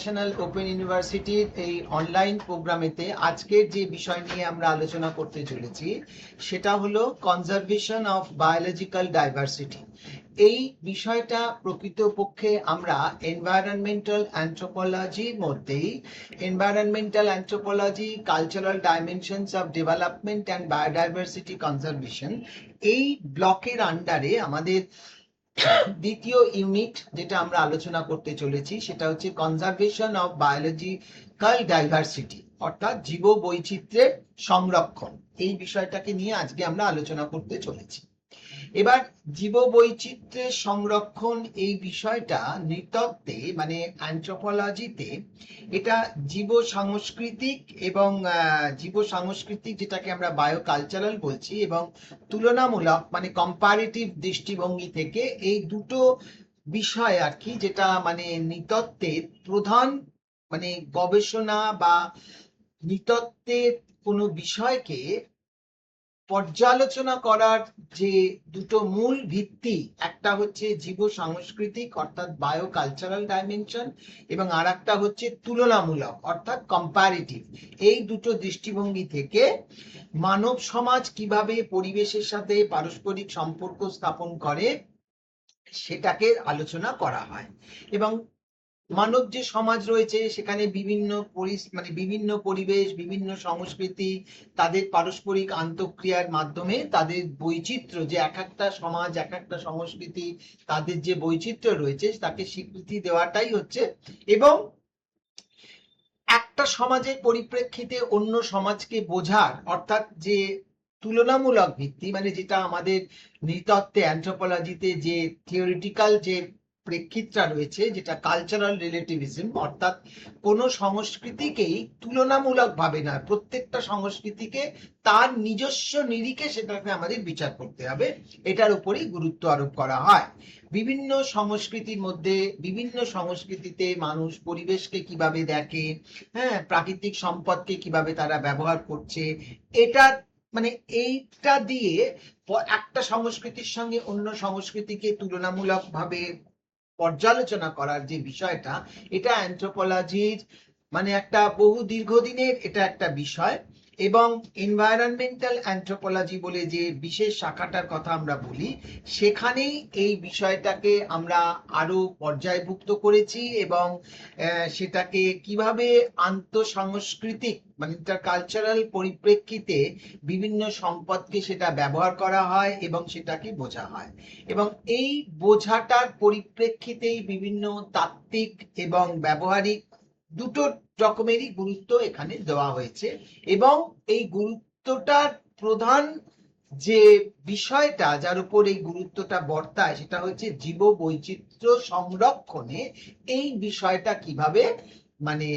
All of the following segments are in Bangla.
ন্যাশনাল ওপেন ইউনিভার্সিটির এই অনলাইন প্রোগ্রামেতে আজকের যে বিষয় নিয়ে আমরা আলোচনা করতে চলেছি সেটা হলো কনজারভেশন অফ বায়োলজিক্যাল ডাইভার্সিটি। এই বিষয়টা প্রকৃতপক্ষে আমরা এনভায়রনমেন্টাল অ্যানথ্রোপোলজির মধ্যেই environmental anthropology, cultural dimensions of development and biodiversity conservation, এই ব্লকের আন্ডারে আমাদের দ্বিতীয় ইউনিট যেটা আমরা আলোচনা করতে চলেছি সেটা হচ্ছে কনজারভেশন অফ বায়োলজিক্যাল ডাইভার্সিটি, অর্থাৎ জীব বৈচিত্র্যের সংরক্ষণ। এই বিষয়টাকে নিয়ে আজকে আমরা আলোচনা করতে চলেছি। এবার জীব বৈচিত্র্যের সংরক্ষণ এই বিষয়টা নৃতত্ত্বে মানে অ্যানথ্রোপোলজিতে এটা জীব সাংস্কৃতিক এবং জীব সাংস্কৃতিক যেটাকে আমরা বায়ো কালচারাল বলছি এবং তুলনামূলক মানে কম্পারেটিভ দৃষ্টিভঙ্গি থেকে এই দুটো বিষয় আর কি, যেটা মানে নৃতত্ত্বের প্রধান মানে গবেষণা বা নৃতত্ত্বের কোনো বিষয়কে পর্যালোচনা করার যে দুটো মূল ভিত্তি, একটা হচ্ছে জীব সাংস্কৃতিক অর্থাৎ বায়ো কালচারাল ডাইমেনশন এবং আর একটা হচ্ছে তুলনামূলক অর্থাৎ কম্পারেটিভ। এই দুটো দৃষ্টিভঙ্গি থেকে মানব সমাজ কিভাবে পরিবেশের সাথে পারস্পরিক সম্পর্ক স্থাপন করে সেটাকে আলোচনা করা হয়। এবং মানব যে সমাজ রয়েছে সেখানে বিভিন্ন বিভিন্ন পরিবেশ, বিভিন্ন সংস্কৃতি, তাদের পারস্পরিক আন্তঃক্রিয়ার মাধ্যমে তাদের বৈচিত্র্য, যে এক একটা সমাজ এক একটা সংস্কৃতি তাদের যে বৈচিত্র্য রয়েছে তাকে স্বীকৃতি দেওয়াটাই হচ্ছে, এবং একটা সমাজের পরিপ্রেক্ষিতে অন্য সমাজকে বোঝার অর্থাৎ যে তুলনামূলক ভিত্তি, মানে যেটা আমাদের নৃতত্ত্বে অ্যানথ্রোপোলজিতে যে থিওরিটিক্যাল যে প্রেক্ষিতটা রয়েছে, যেটা কালচারাল রিলেটিভিজম, অর্থাৎ কোনো সংস্কৃতিকেই তুলনামূলক ভাবে না, প্রত্যেকটা সংস্কৃতিকে তার নিজস্ব নিরিখে সেটাকে আমাদের বিচার করতে হবে, এটার উপরেই গুরুত্ব আরোপ করা হয়। বিভিন্ন সংস্কৃতির মধ্যে বিভিন্ন সংস্কৃতিতে মানুষ পরিবেশকে কিভাবে দেখে, হ্যাঁ, প্রাকৃতিক সম্পদকে কিভাবে তারা ব্যবহার করছে, এটা মানে এইটা দিয়ে একটা সংস্কৃতির সঙ্গে অন্য সংস্কৃতিকে তুলনামূলক ভাবে পর্যালোচনা করার যে বিষয়টা, এটা অ্যানথ্রোপোলজির মানে একটা বহু দীর্ঘদিনের এটা একটা বিষয়। এবং এনভায়রনমেন্টাল অ্যানথ্রোপোলজি বলে যে বিশেষ শাখাটার কথা আমরা বলি, সেখানেই এই বিষয়টাকে আমরা আরো পর্যায়ভুক্ত করেছি এবং সেটাকে কিভাবে আন্তঃসাংস্কৃতিক মানে কালচারাল পরিপ্রেক্ষিতে বিভিন্ন সম্পদকে সেটা ব্যবহার করা হয় এবং সেটাকে বোঝা হয়, এবং এই বোঝাটার পরিপ্রেক্ষিতেই বিভিন্ন তাত্ত্বিক এবং ব্যবহারিক দুটো রকমেরই গুরুত্ব এখানে দেওয়া হয়েছে। এবং এই গুরুত্বটার প্রধান যে বিষয়টা যার উপর এই গুরুত্বটা বর্তায় সেটা হচ্ছে জীব বৈচিত্র্য সংরক্ষণে এই বিষয়টা কিভাবে মানে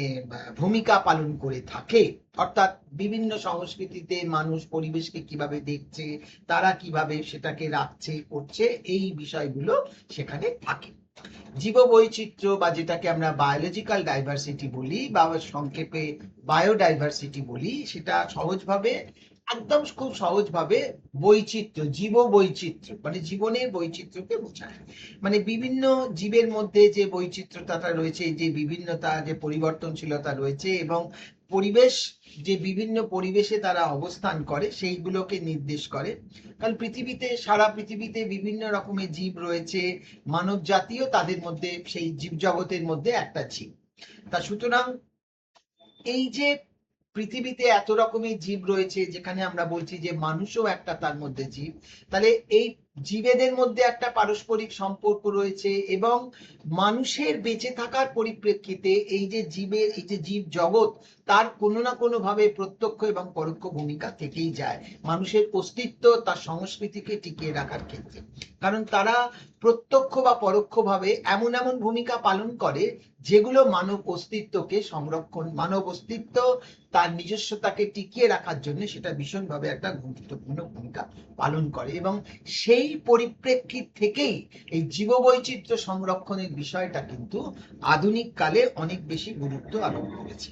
ভূমিকা পালন করে থাকে, অর্থাৎ বিভিন্ন সংস্কৃতিতে মানুষ পরিবেশকে কিভাবে দেখছে, তারা কিভাবে সেটাকে রাখছে করছে, এই বিষয়গুলো সেখানে থাকে। জীব বৈচিত্র্য বা যেটাকে আমরা বায়োলজিক্যাল ডাইভার্সিটি বলি বা সংক্ষেপে বায়োডাইভার্সিটি বলি, সেটা সহজভাবে একদম খুব সহজভাবে বৈচিত্র্য, জীব বৈচিত্র্য মানে জীবনের বৈচিত্র্যকে বোঝায়। মানে বিভিন্ন জীবের মধ্যে যে বৈচিত্র্যতা রয়েছে, যে বিভিন্নতা, যে পরিবর্তনশীলতা রয়েছে এবং পরিবেশ যে বিভিন্ন পরিবেশে তারা অবস্থান করে সেইগুলোকে নির্দেশ করে। কারণ পৃথিবীতে সারা পৃথিবীতে বিভিন্ন রকমের জীব রয়েছে, মানব জাতীয় তাদের মধ্যে সেই জীব জগতের মধ্যে একটা জীব। তা সুতরাং এই যে পৃথিবীতে এত রকমের জীব রয়েছে, যেখানে আমরা বলছি যে মানুষও একটা তার মধ্যে জীব, তাহলে এই জীবেদের মধ্যে একটা পারস্পরিক সম্পর্ক রয়েছে এবং মানুষের বেঁচে থাকার পরিপ্রেক্ষিতে এই যে জীবের এই যে জীব জগৎ, তার কোনো না কোনো ভাবে প্রত্যক্ষ এবং পরোক্ষ ভূমিকা থেকেই যায় মানুষের অস্তিত্ব তার সংস্কৃতিকে টিকিয়ে রাখার ক্ষেত্রে। কারণ তারা প্রত্যক্ষ বা পরোক্ষভাবে এমন এমন ভূমিকা পালন করে যেগুলো মানব অস্তিত্বকে সংরক্ষণ, মানব অস্তিত্ব তার নিজস্বতাকে টিকিয়ে রাখার জন্য সেটা ভীষণভাবে একটা গুরুত্বপূর্ণ ভূমিকা পালন করে। এবং সেই পরিপ্রেক্ষিত থেকেই এই জীববৈচিত্র্য সংরক্ষণের বিষয়টা কিন্তু আধুনিক কালে অনেক বেশি গুরুত্ব আরোপ করেছে।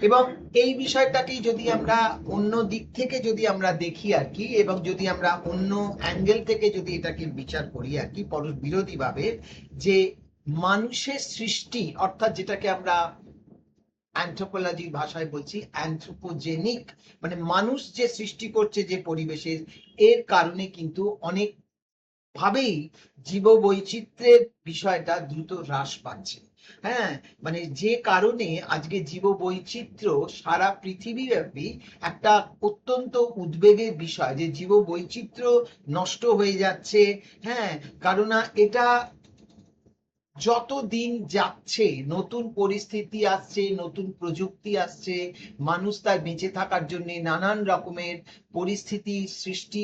এবং এই বিষয়টাকেই যদি আমরা অন্য দিক থেকে যদি আমরা দেখি আর কি, এবং যদি আমরা অন্য অ্যাঙ্গেল থেকে যদি এটাকে বিচার করি আর কি, বিরোধী ভাবে, যে মানুষের সৃষ্টি, অর্থাৎ যেটাকে আমরা অ্যানথ্রোপোলজির ভাষায় বলছি অ্যানথ্রোপোজেনিক, মানে মানুষ যে সৃষ্টি করছে যে পরিবেশের, এর কারণে কিন্তু অনেক ভাবেই জীববৈচিত্র্যের বিষয়টা দ্রুত হ্রাস পাচ্ছে। হ্যাঁ, মানে যে কারণে আজকে জীববৈচিত্র্য সারা পৃথিবীব্যাপী একটা অত্যন্ত উদ্বেগের বিষয়, যে জীববৈচিত্র্য নষ্ট হয়ে যাচ্ছে। হ্যাঁ, কারণ এটা যত দিন যাচ্ছে নতুন পরিস্থিতি আসছে, নতুন প্রযুক্তি আসছে, মানুষ তার বেঁচে থাকার জন্য নানান রকমের পরিস্থিতি সৃষ্টি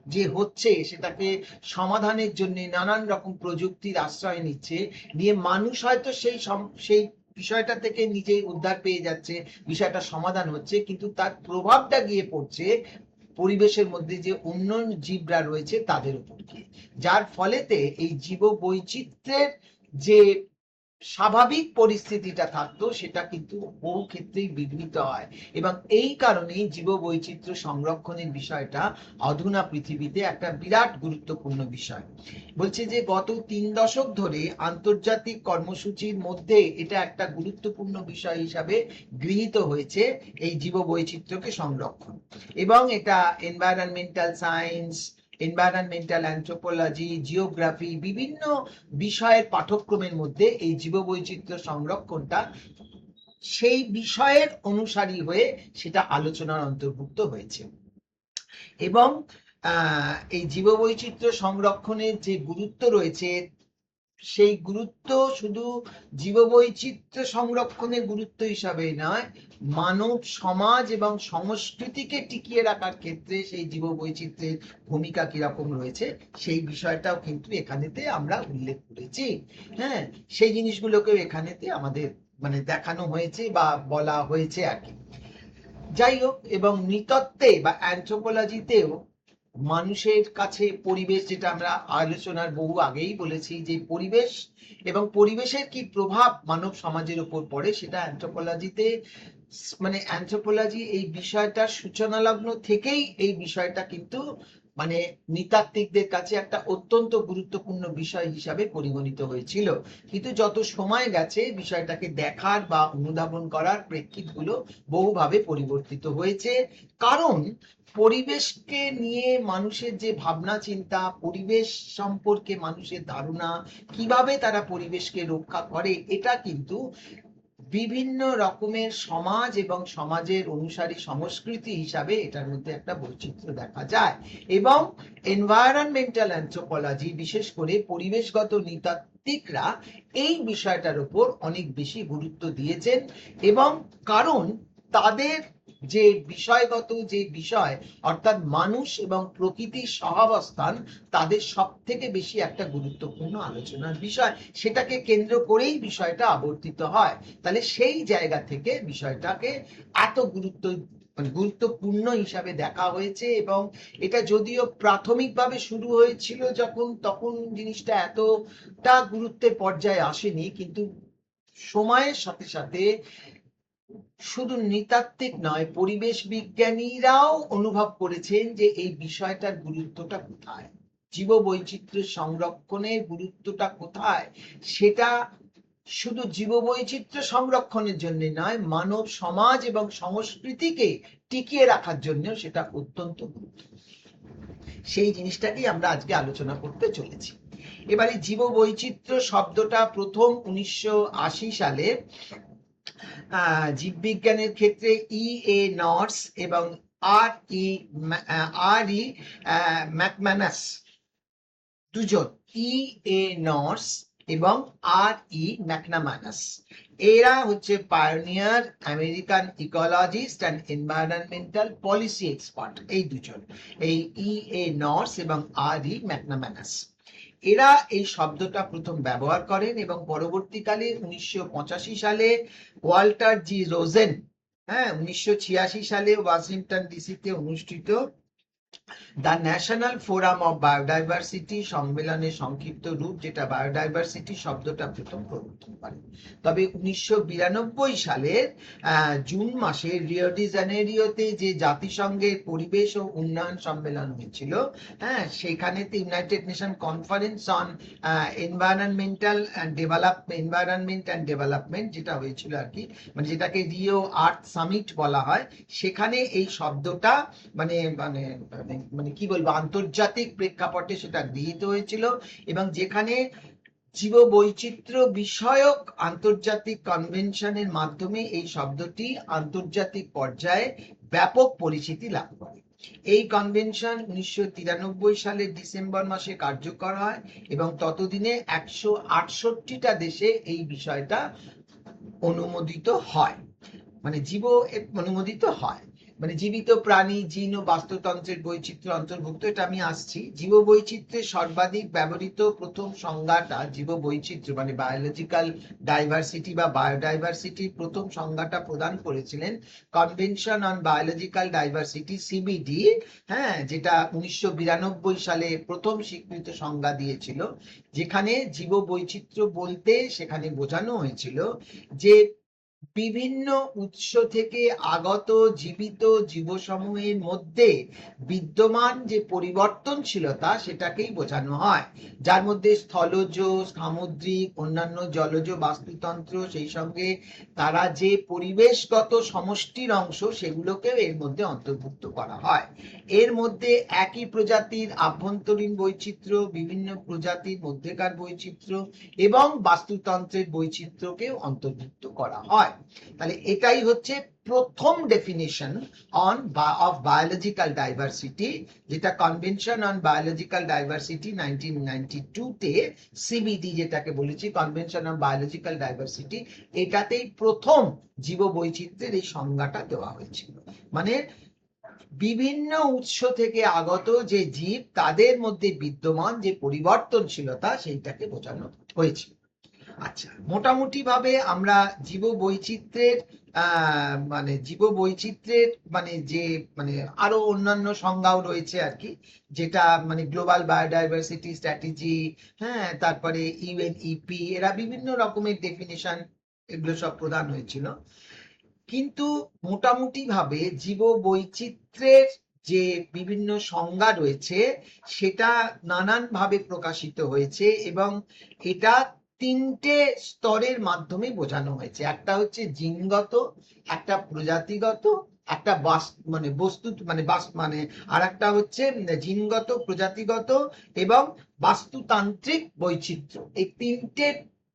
যে হচ্ছে, সেটাকে সমাধানের জন্য নানান রকম প্রযুক্তির আশ্রয় নিচ্ছে, নিয়ে মানুষ হয়তো সেই বিষয়টা থেকে নিজেই উদ্ধার পেয়ে যাচ্ছে, বিষয়টা সমাধান হচ্ছে, কিন্তু তার প্রভাবটা গিয়ে পড়ছে পরিবেশের মধ্যে যে অন্য জীবরা রয়েছে তাদের উপর গিয়ে, যার ফলেতে এই জীব বৈচিত্র্যের যে স্বাভাবিক পরিস্থিতিটা থাকতো সেটা কিন্তু বহু ক্ষেত্রেই বিঘ্নিত হয়। এবং এই কারণেই জীববৈচিত্র্য সংরক্ষণের বিষয়টা অধুনা পৃথিবীতে একটা বিরাট গুরুত্বপূর্ণ বিষয়। বলছে যে গত 3 দশক ধরে আন্তর্জাতিক কর্মসূচির মধ্যে এটা একটা গুরুত্বপূর্ণ বিষয় হিসাবে গৃহীত হয়েছে, এই জীববৈচিত্র্যকে সংরক্ষণ। এবং এটা environmental science, environmental anthropology, geography, বিভিন্ন বিষয়ের পাঠ্যক্রমের মধ্যে এই জীববৈচিত্র্য সংরক্ষণটা সেই বিষয়ের অনুসারী হয়ে সেটা আলোচনার অন্তর্ভুক্ত হয়েছে। এবং এই জীববৈচিত্র্য সংরক্ষণের যে গুরুত্ব রয়েছে, সেই গুরুত্ব শুধু জীববৈচিত্র্য সংরক্ষণের গুরুত্ব হিসাবে নয়, মানব সমাজ এবং সংস্কৃতিকে টিকিয়ে রাখার ক্ষেত্রে সেই জীববৈচিত্র্যের ভূমিকা কিরকম রয়েছে সেই বিষয়টাও কিন্তু এখানেতে আমরা উল্লেখ করেছি। হ্যাঁ, সেই জিনিসগুলোকেও এখানেতে আমাদের মানে দেখানো হয়েছে বা বলা হয়েছে আর কি। যাই হোক, এবং নৃতত্ত্বে বা অ্যানথ্রোপোলজিতেও মানুষের কাছে পরিবেশ, যেটা আমরা আলোচনার বহু আগেই বলেছি, যে পরিবেশ এবং পরিবেশের কি প্রভাব মানব সমাজের উপর পড়ে, সেটা অ্যানথ্রোপোলজিতে মানে অ্যানথ্রোপোলজি এই বিষয়টার সূচনা লগ্ন থেকেই এই বিষয়টা কিন্তু মানে নৃতাত্ত্বিকদের কাছে একটা অত্যন্ত গুরুত্বপূর্ণ বিষয় হিসাবে পরিগণিত হয়েছিল। কিন্তু যত সময় গেছে বিষয়টাকে দেখার বা অনুধাবন করার প্রেক্ষিতগুলো বহুভাবে পরিবর্তিত হয়েছে। কারণ পরিবেশকে নিয়ে মানুষের যে ভাবনা চিন্তা, পরিবেশ সম্পর্কে মানুষের ধারণা, কিভাবে তারা পরিবেশকে রক্ষা করে, এটা কিন্তু বিভিন্ন রকমের সমাজ এবং সমাজের অনুসারী সংস্কৃতি হিসাবে এটার মধ্যে একটা বৈচিত্র্য দেখা যায়। এবং এনভায়রনমেন্টাল অ্যানথ্রোপোলজি, বিশেষ করে পরিবেশগত নৃতাত্ত্বিকরা এই বিষয়টার উপর অনেক বেশি গুরুত্ব দিয়েছেন। এবং কারণ তাদের যে বিষয়গত যে বিষয়, অর্থাৎ মানুষ এবং প্রকৃতির সহাবস্থান, তাদের সব থেকে বেশি একটা গুরুত্বপূর্ণ আলোচনার বিষয়, সেটাকে কেন্দ্র করেই বিষয়টা আবর্তিত হয়। তাহলে সেই জায়গা থেকে বিষয়টাকে এত গুরুত্বপূর্ণ হিসাবে দেখা হয়েছে। এবং এটা যদিও প্রাথমিকভাবে শুরু হয়েছিল যখন, তখন জিনিসটা এতটা গুরুত্বের পর্যায়ে আসেনি, কিন্তু সময়ের সাথে সাথে শুধু নৃতাত্ত্বিক নয়, পরিবেশ বিজ্ঞানীরাও অনুভব করেছেন যে এই বিষয়টার গুরুত্বটা কোথায়, জীববৈচিত্র্য সংরক্ষণের গুরুত্বটা কোথায়। সেটা শুধু জীববৈচিত্র্য সংরক্ষণের জন্য নয়, মানব সমাজ এবং সংস্কৃতিকে টিকিয়ে রাখার জন্য সেটা অত্যন্ত গুরুত্বপূর্ণ। সেই জিনিসটাকেই আমরা আজকে আলোচনা করতে চলেছি। এবারে জীববৈচিত্র্য শব্দটা প্রথম 1980 সালে জীববিজ্ঞানের ক্ষেত্রে E.A. নর্স এবং আর ই ম্যাকম্যানাস, দুজন, E.A. নর্স এবং আর.ই. ম্যাকনামানাস, এরা হচ্ছে pioneer American ecologist and environmental policy expert. এই দুজন, এই E.A. নর্স এবং আর.ই. ম্যাকনামানাস, এরা এই শব্দটা প্রথম ব্যবহার করেন। এবং পরবর্তীকালে 1985 সালে ওয়াল্টার জি রোজেন, 1986 সালে ওয়াশিংটন ডিসিতে অনুষ্ঠিত the national forum of biodiversity সম্মেলনের সংক্ষিপ্ত রূপ, যেটা বায়োডাইভার্সিটি শব্দটা প্রথম প্রবর্তন করে। তবে 1992 সালের জুন মাসে রিও ডি জেনেরিওতে যে জাতিসংঘের পরিবেশ ও উন্নয়ন সম্মেলন হয়েছিল, হ্যাঁ, সেখানেতে United Nation conference on environment and development যেটা হয়েছিল আর কি, মানে যেটাকে রিও আর্থ সামিট বলা হয়, সেখানে এই শব্দটা মানে মানে মানে কি বলবো, আন্তর্জাতিক প্রেক্ষাপটে সেটা গৃহীত হয়েছিল, এবং যেখানে জীববৈচিত্র্য বিষয়ক আন্তর্জাতিক কনভেনশনের মাধ্যমে এই শব্দটি আন্তর্জাতিক পর্যায়ে ব্যাপক পরিচিতি লাভ করে। এই কনভেনশন 1993 সালের ডিসেম্বর মাসে কার্যকর হয় এবং ততদিনে 168টা দেশে এই বিষয়টা অনুমোদিত হয়, মানে অনুমোদিত হয়। মানে জীবিত প্রাণী, জিন ও বাস্তুতন্ত্রের বৈচিত্র্য অন্তর্ভুক্ত, এটা আমি আসছি। জীববৈচিত্র্যের সর্বাধিক ব্যবহৃত প্রথম সংজ্ঞাটা জীববৈচিত্র্য মানে বায়োলজিক্যাল ডাইভার্সিটি বা বায়োডাইভার্সিটির প্রথম সংজ্ঞাটা প্রদান করেছিলেন convention on biological diversity, CBD, হ্যাঁ, যেটা 1992 সালে প্রথম স্বীকৃত সংজ্ঞা দিয়েছিল, যেখানে জীববৈচিত্র্য বলতে সেখানে বোঝানো হয়েছিল যে বিভিন্ন উৎস থেকে আগত জীবিত জীবসমূহের মধ্যে বিদ্যমান যে পরিবর্তনশীলতা সেটাকেই বোঝানো হয়, যার মধ্যে স্থলজ, সামুদ্রিক, অন্যান্য জলজ বাস্তুতন্ত্র, সেই সঙ্গে তারা যে পরিবেশগত সমষ্টির অংশ সেগুলোকেও এর মধ্যে অন্তর্ভুক্ত করা হয়। এর মধ্যে একই প্রজাতির আভ্যন্তরীণ বৈচিত্র্য, বিভিন্ন প্রজাতির মধ্যেকার বৈচিত্র্য এবং বাস্তুতন্ত্রের বৈচিত্র্যকেও অন্তর্ভুক্ত করা হয়। তাহলে এটাই হচ্ছে প্রথম ডেফিনিশন অফ বায়োলজিক্যাল ডাইভার্সিটি, যেটা কনভেনশন অন বায়োলজিক্যাল ডাইভার্সিটি 1992 তে, সিবিডি যেটাকে বলেছি, কনভেনশন অন বায়োলজিক্যাল ডাইভার্সিটি, এটাতেই প্রথম জীববৈচিত্র্যের এই সংজ্ঞাটা দেওয়া হয়েছিল। মানে বিভিন্ন উৎস থেকে আগত যে জীব, তাদের মধ্যে বিদ্যমান যে পরিবর্তনশীলতা সেইটাকে বোঝানো হয়েছিল। আচ্ছা, মোটামুটি ভাবে আমরা জীববৈচিত্র্যের মানে যে মানে আরো অন্যান্য সংজ্ঞাও রয়েছে আর কি, যেটা মানে গ্লোবাল বায়োডাইভার্সিটি স্ট্র্যাটেজি, হ্যাঁ, তারপরে ইউএনইপি, এরা বিভিন্ন রকমের ডেফিনিশন এগুলো সব প্রদান হয়েছিল। কিন্তু মোটামুটি ভাবে জীববৈচিত্র্যের যে বিভিন্ন সংজ্ঞা রয়েছে সেটা নানান ভাবে প্রকাশিত হয়েছে, এবং এটা তিনটে স্তরের মাধ্যমে বোঝানো হয়েছে। একটা হচ্ছে জিনগত, একটা প্রজাতিগত, একটা আর একটা হচ্ছে জিনগত, প্রজাতিগত এবং বাস্তুতান্ত্রিক বৈচিত্র্য। এই তিনটে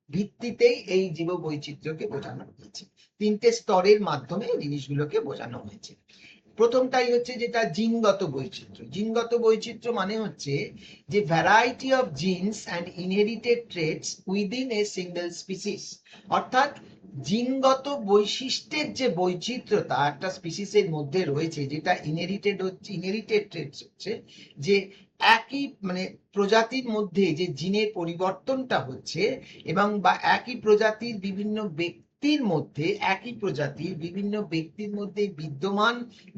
ভিত্তিতেই এই জীববৈচিত্র্যকে বোঝানো হয়েছে, তিনটে স্তরের মাধ্যমে জিনিসগুলোকে বোঝানো হয়েছে। প্রথমটাই হচ্ছে যেটা জিনগত বৈচিত্র্য। জিনগত বৈচিত্র্য মানে হচ্ছে যে variety of genes and inherited traits within a single species, অর্থাৎ জিনগত বৈশিষ্ট্যের যে বৈচিত্র্যতা একটা স্পিসিসের মধ্যে রয়েছে, যেটা ইনহেরিটেড ট্রেটস হচ্ছে যে একই মানে প্রজাতির মধ্যে যে জিনের পরিবর্তনটা হচ্ছে, এবং বা একই প্রজাতির বিভিন্ন ব্যক্তির মধ্যে, একই প্রজাতির বিভিন্ন ব্যক্তির মধ্যে বিদ্যমান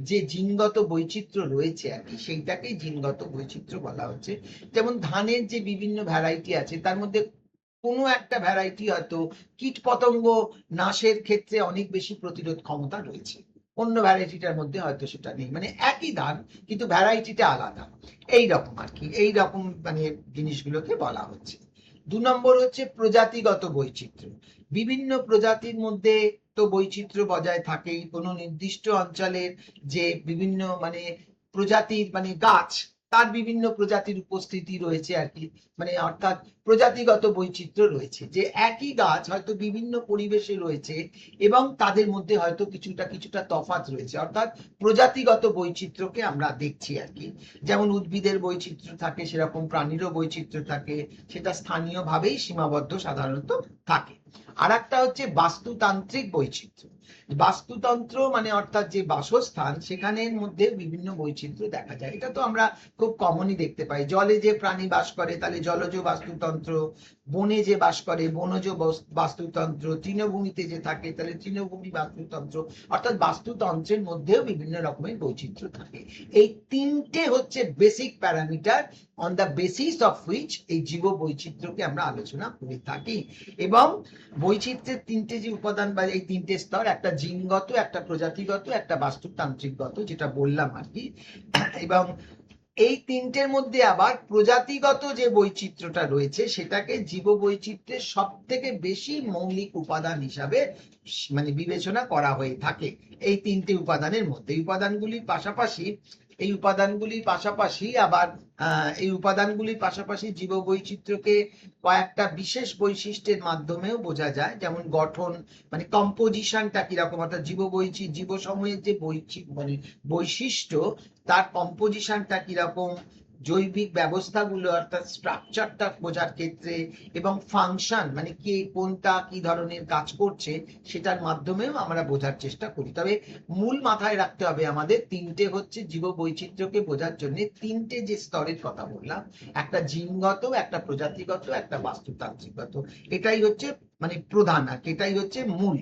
যে জিনগত বৈচিত্র্য রয়েছে আর কি, সেইটাকেই জিনগত বৈচিত্র্য বলা হচ্ছে। যেমন ধানের যে বিভিন্ন ভ্যারাইটি আছে, তার মধ্যে কোনো একটা ভ্যারাইটি হয়তো কীট পতঙ্গ নাশের ক্ষেত্রে অনেক বেশি প্রতিরোধ ক্ষমতা রয়েছে, অন্য ভ্যারাইটিটার মধ্যে হয়তো সেটা নেই, মানে একই ধান কিন্তু ভ্যারাইটিটা আলাদা, এই রকম আর কি, এই রকম মানে জিনিসগুলোকে বলা হচ্ছে। 2 নম্বর হচ্ছে প্রজাতিগত বৈচিত্র্য। বিভিন্ন প্রজাতির মধ্যে তো বৈচিত্র্য বজায় থাকেই, কোনো নির্দিষ্ট অঞ্চলের যে বিভিন্ন মানে প্রজাতির মানে গাছ, তার বিভিন্ন প্রজাতির উপস্থিতি রয়েছে আর কি, মানে অর্থাৎ প্রজাতিগত বৈচিত্র্য রয়েছে, যে একই গাছ হয়তো বিভিন্ন পরিবেশে রয়েছে এবং তাদের মধ্যে হয়তো কিছুটা তফাৎ রয়েছে, অর্থাৎ প্রজাতিগত বৈচিত্র্যকে আমরা দেখছি আর কি। যেমন উদ্ভিদের বৈচিত্র্য থাকে, সেরকম প্রাণীরও বৈচিত্র্য থাকে, সেটা স্থানীয়ভাবেই সীমাবদ্ধ সাধারণত থাকে। আর একটা হচ্ছে বাস্তুতান্ত্রিক বৈচিত্র্য। বাস্তুতন্ত্র মানে অর্থাৎ যে বাসস্থান, সেখানের মধ্যে বিভিন্ন বৈচিত্র্য দেখা যায়। এটা তো আমরা খুব কমনই দেখতে পাই। জলে যে প্রাণী বাস করে তাহলে জলজ বাস্তুতন্ত্র, বনে যে বাস করে বনজ বাস্তুতন্ত্র, তৃণভূমিতে যে থাকে তাহলে তৃণভূমি বাস্তুতন্ত্র, অর্থাৎ বাস্তুতন্ত্রের মধ্যেও বিভিন্ন রকমের বৈচিত্র্য থাকে। এই তিনটে হচ্ছে basic parameter on the basis of which এই জীব বৈচিত্র্যকে আমরা আলোচনা করে থাকি। এবং বৈচিত্র্যের তিনটে যে উপাদান বা এই তিনটে স্তর, একটা জিনগত, একটা প্রজাতিগত, একটা বাস্তুতান্ত্রিকগত, যেটা বললাম আর কি। এবং এই তিনটের মধ্যে আবার প্রজাতিগত যে বৈচিত্র্যটা রয়েছে সেটাকে জীব বৈচিত্র্যের সব থেকে বেশি মৌলিক উপাদান হিসাবে মানে বিবেচনা করা হয়ে থাকে। এই তিনটে উপাদানের মধ্যে এই উপাদানগুলির পাশাপাশি জীব বৈচিত্র্যকে কয়েকটা বিশেষ বৈশিষ্ট্যের মাধ্যমেও বোঝা যায়। যেমন গঠন, মানে কম্পোজিশনটা কিরকম, অর্থাৎ জীব সমূহের যে বৈশিষ্ট্য, তার কম্পোজিশনটা কিরকম, জৈবিক ব্যবস্থাগুলো অর্থাৎ স্ট্রাকচারটা বোঝার ক্ষেত্রে, এবং ফাংশন মানে কে কোনটা কি ধরনের কাজ করছে সেটার মাধ্যমেও আমরা বোঝার চেষ্টা করি। তবে মূল মাথায় রাখতে হবে আমাদের তিনটে হচ্ছে জীব বৈচিত্র্যকে বোঝার জন্য তিনটে যে স্তরের কথা বললাম, একটা জিনগত, একটা প্রজাতিগত, একটা বাস্তুতান্ত্রিকগত। এটাই হচ্ছে মানে প্রধান আর কি, এটাই হচ্ছে মূল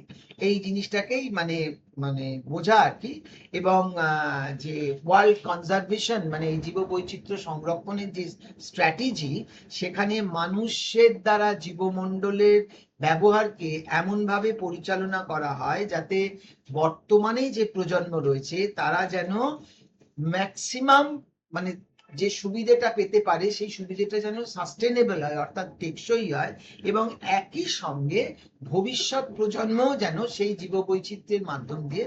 এই জিনিসটাকেই মানে মানে বোঝা আর কি। এবং যে ওয়ার্ল্ড কনজারভেশন মানে এই জীববৈচিত্র্য সংরক্ষণের যে স্ট্র্যাটেজি, সেখানে মানুষের দ্বারা জীবমণ্ডলের ব্যবহারকে এমনভাবে পরিচালনা করা হয় যাতে বর্তমানে যে প্রজন্ম রয়েছে তারা যেন ম্যাক্সিমাম মানে যে সুবিধাটা পেতে পারে সেই সুবিধাটা যেন সাস্টেনেবল হয়, অর্থাৎ টেকসই হয়, এবং একই সঙ্গে ভবিষ্যৎ প্রজন্মও যেন সেই জীববৈচিত্র্যের মাধ্যম দিয়ে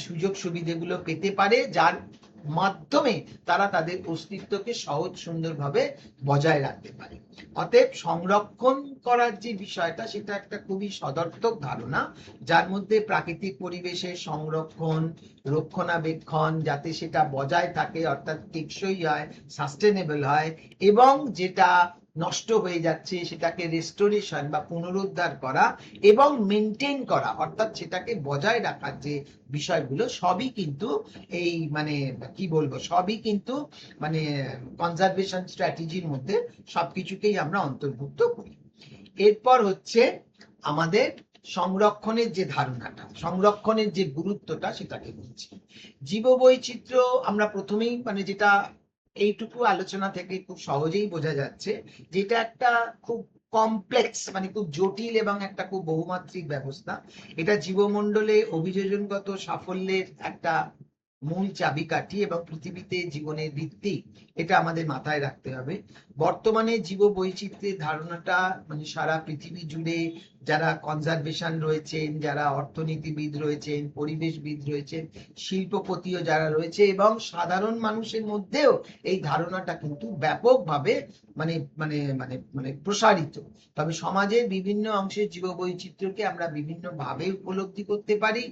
সুযোগ সুবিধাগুলো পেতে পারে, যার মাধ্যমে তারা তাদের অস্তিত্বকে সহজ সুন্দরভাবে বজায় রাখতে পারে। অতএব সংরক্ষণ করার যে বিষয়টা সেটা একটা খুবই সদর্থক ধারণা, যার মধ্যে প্রাকৃতিক পরিবেশের সংরক্ষণ, রক্ষণাবেক্ষণ, যাতে সেটা বজায় থাকে অর্থাৎ টেকসই হয়, সাস্টেনেবল হয়, এবং যেটা নষ্ট হয়ে যাচ্ছে সেটাকে রেস্টোরেশন বা পুনরুদ্ধার করা এবং মেনটেন করা অর্থাৎ সেটাকে বজায় রাখার যে বিষয়গুলো, সবই কিন্তু এই মানে কি বলবো, সবই কিন্তু মানে কনজারভেশন স্ট্র্যাটেজির মধ্যে সবকিছুকেই আমরা অন্তর্ভুক্ত করি। এরপর হচ্ছে আমাদের সংরক্ষণের যে ধারণাটা, সংরক্ষণের যে গুরুত্বটা সেটাকে বলছি। জীববৈচিত্র্য আমরা প্রথমেই মানে যেটা এইটুকু আলোচনা থেকে খুব সহজেই বোঝা যাচ্ছে, যেটা একটা খুব কমপ্লেক্স মানে খুব জটিল এবং একটা খুব বহুমাত্রিক ব্যবস্থা। এটা জীবমণ্ডলে অভিযোজনগত সাফল্যের একটা মূল চাবিকাঠি এবং পৃথিবীতে জীবনের ভিত্তি, এটা আমাদের মাথায় রাখতে হবে। বর্তমানে জীব বৈচিত্র্যের ধারণাটা মানে সারা পৃথিবী জুড়ে যারা কনজারভেশন রয়েছেন, যারা অর্থনীতিবিদ রয়েছেন, পরিবেশবিদ রয়েছেন, শিল্পপতিও যারা রয়েছে, এবং সাধারণ মানুষের মধ্যেও এই ধারণাটা কিন্তু ব্যাপকভাবে মানে মানে মানে মানে প্রসারিত। তবে সমাজের বিভিন্ন অংশের জীববৈচিত্র্যকে আমরা বিভিন্ন ভাবে উপলব্ধি করতে পারি,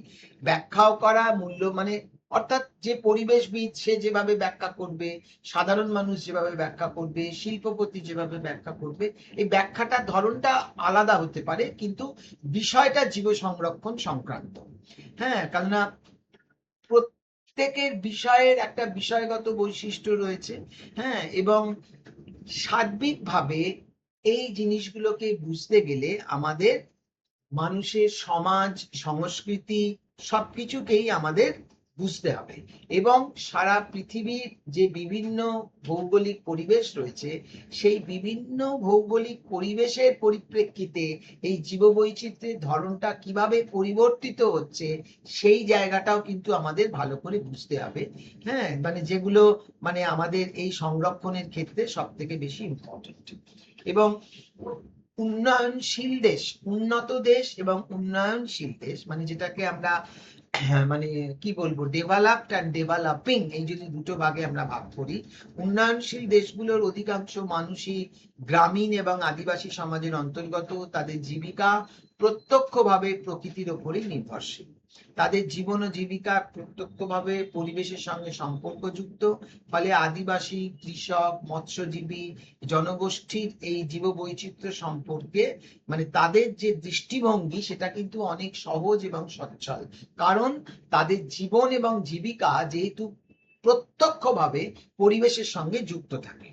ব্যাখ্যাও করা মূল্য মানে অর্থাৎ যে পরিবেশবিদ সে যেভাবে ব্যাখ্যা করবে, সাধারণ মানুষ যেভাবে ব্যাখ্যা করবে, শিল্পপতি যেভাবে ব্যাখ্যা করবে, এই ব্যাখ্যাটার ধরনটা আলাদা হতে পারে, কিন্তু বিষয়টা জীব সংরক্ষণ সংক্রান্ত। হ্যাঁ, কেননা প্রত্যেকের বিষয়ের একটা বিষয়গত বৈশিষ্ট্য রয়েছে। হ্যাঁ, এবং সার্বিকভাবে এই জিনিসগুলোকে বুঝতে গেলে আমাদের মানুষের সমাজ, সংস্কৃতি সবকিছুকেই আমাদের বুঝতে হবে, এবং সারা পৃথিবীর যে বিভিন্ন ভৌগোলিক পরিবেশ রয়েছে সেই বিভিন্ন ভৌগোলিক পরিবেশের পরিপ্রেক্ষিতে এই জীববৈচিত্র্যের ধরনটা কিভাবে পরিবর্তিত হচ্ছে সেই জায়গাটাও কিন্তু আমাদের ভালো করে বুঝতে হবে। হ্যাঁ, মানে যেগুলো মানে আমাদের এই সংরক্ষণের ক্ষেত্রে সব থেকে বেশি ইম্পর্টেন্ট। এবং উন্নয়নশীল দেশ, উন্নত দেশ এবং উন্নয়নশীল দেশ মানে যেটাকে আমরা মানে কি বলবো, ডেভেলপড অ্যান্ড ডেভেলপিং, এই যদি দুটো ভাগে আমরা ভাগ করি, উন্নয়নশীল দেশগুলোর অধিকাংশ মানুষই গ্রামীণ এবং আদিবাসী সমাজের অন্তর্গত। তাদের জীবিকা প্রত্যক্ষভাবে প্রকৃতির ওপরেই নির্ভরশীল। তাদের জীবন ও জীবিকা প্রত্যক্ষভাবে পরিবেশের সঙ্গে সম্পর্কযুক্ত। ফলে আদিবাসী, কৃষক, মৎস্যজীবী জনগোষ্ঠীর এই জীববৈচিত্র্য সম্পর্কে মানে তাদের যে দৃষ্টিভঙ্গি সেটা কিন্তু অনেক সহজ এবং সচ্ছল। কারণ তাদের জীবন এবং জীবিকা যেহেতু প্রত্যক্ষভাবে পরিবেশের সঙ্গে যুক্ত থাকে।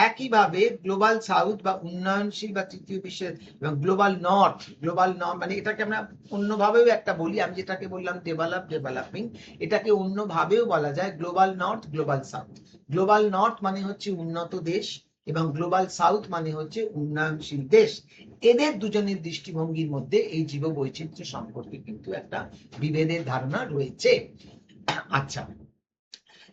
একইভাবে গ্লোবাল সাউথ বা উন্নয়নশীল বা তৃতীয় বিশ্বের এবং গ্লোবাল নর্থ মানে এটাকে আমরা অন্যভাবেও একটা বলি, আমি যেটাকে বললাম ডেভেলপিং, এটাকে অন্যভাবেও বলা যায় global north, global south. Global north মানে হচ্ছে উন্নত দেশ এবং গ্লোবাল সাউথ মানে হচ্ছে উন্নয়নশীল দেশ। এদের দুজনের দৃষ্টিভঙ্গির মধ্যে এই জীববৈচিত্র্য সম্পর্কে কিন্তু একটা বিভেদের ধারণা রয়েছে। আচ্ছা,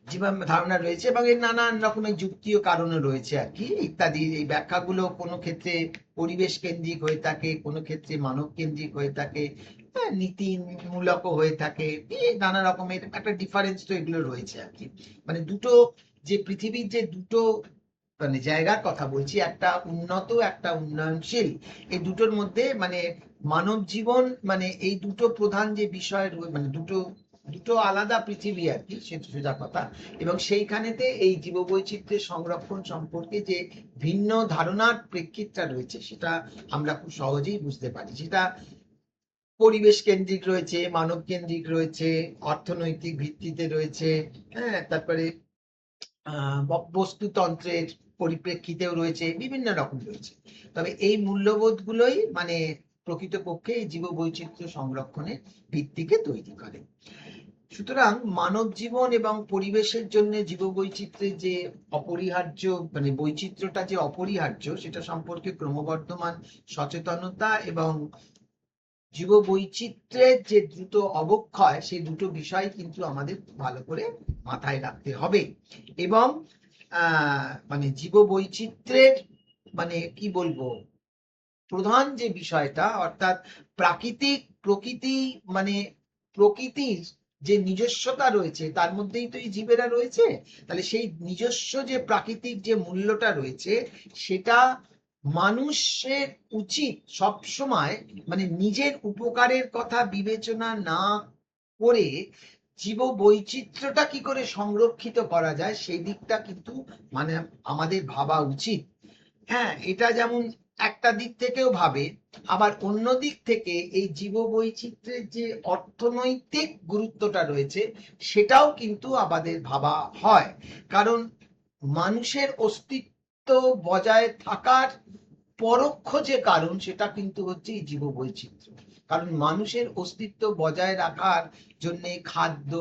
জীবন ধারণা রয়েছে এবং এর নানান রকমের যুক্তিও কারণও রয়েছে আর কি ইত্যাদি। এই ব্যাখ্যাগুলো কোনো ক্ষেত্রে পরিবেশ কেন্দ্রিক হয়ে থাকে, কোনো ক্ষেত্রে মানব কেন্দ্রিক হয়ে থাকে, নীতিমূলকও হয়ে থাকে, এই নানা রকমের একটা ডিফারেন্স তো এগুলো রয়েছে আর কি। মানে দুটো যে পৃথিবীর যে দুটো মানে জায়গার কথা বলছি, একটা উন্নত একটা উন্নয়নশীল, এই দুটোর মধ্যে মানে মানব জীবন মানে এই দুটো প্রধান যে বিষয় মানে দুটো দুটো আলাদা পৃথিবী আর কি, সে সোজা কথা। এবং সেইখানেতে এই জীববৈচিত্র্যের সংরক্ষণ সম্পর্কে যে ভিন্ন ধারণার প্রেক্ষিতটা রয়েছে সেটা আমরা খুব সহজেই বুঝতে পারি। সেটা পরিবেশ কেন্দ্রিক রয়েছে, মানব কেন্দ্রিক রয়েছে, অর্থনৈতিক ভিত্তিতে রয়েছে, হ্যাঁ, তারপরে বস্তুতন্ত্রের পরিপ্রেক্ষিতেও রয়েছে, বিভিন্ন রকম রয়েছে। তবে এই মূল্যবোধ গুলোই মানে প্রকৃতপক্ষে এই জীববৈচিত্র্য সংরক্ষণের ভিত্তিকে তৈরি করে। সুতরাং মানব জীবন এবং পরিবেশের জন্য জীববৈচিত্র্যের যে অপরিহার্য মানে বৈচিত্র্যটা যে অপরিহার্য সেটা সম্পর্কে ক্রমবর্ধমান সচেতনতা এবং জীববৈচিত্র্যের যে দ্রুত অবক্ষয়, সেই দুটো বিষয় কিন্তু আমাদের ভালো করে মাথায় রাখতে হবে। এবং মানে জীববৈচিত্র্যের মানে কি বলবো প্রধান যে বিষয়টা, অর্থাৎ প্রকৃতি মানে প্রকৃতির যে নিজস্বতা রয়েছে তার মধ্যেই তো এই জীবেরা রয়েছে। তাহলে সেই নিজস্ব যে প্রাকৃতিক যে মূল্যটা রয়েছে সেটা মানুষের উচিত সব সময় মানে নিজের উপকারের কথা বিবেচনা না করে জীববৈচিত্র্যটা কি করে সংরক্ষিত করা যায় সেই দিকটা কিন্তু মানে আমাদের ভাবা উচিত। হ্যাঁ, এটা যেমন একটা দিক থেকেও ভাবে, আবার অন্য দিক থেকে এই জীববৈচিত্র্যের যে অর্থনৈতিক গুরুত্বটা রয়েছে সেটাও কিন্তু আমাদের ভাবা হয়। কারণ মানুষের অস্তিত্ব বজায় থাকার পরোক্ষ যে কারণ সেটা কিন্তু হচ্ছে এই জীববৈচিত্র্য। কারণ মানুষের অস্তিত্ব বজায় রাখার জন্য খাদ্য,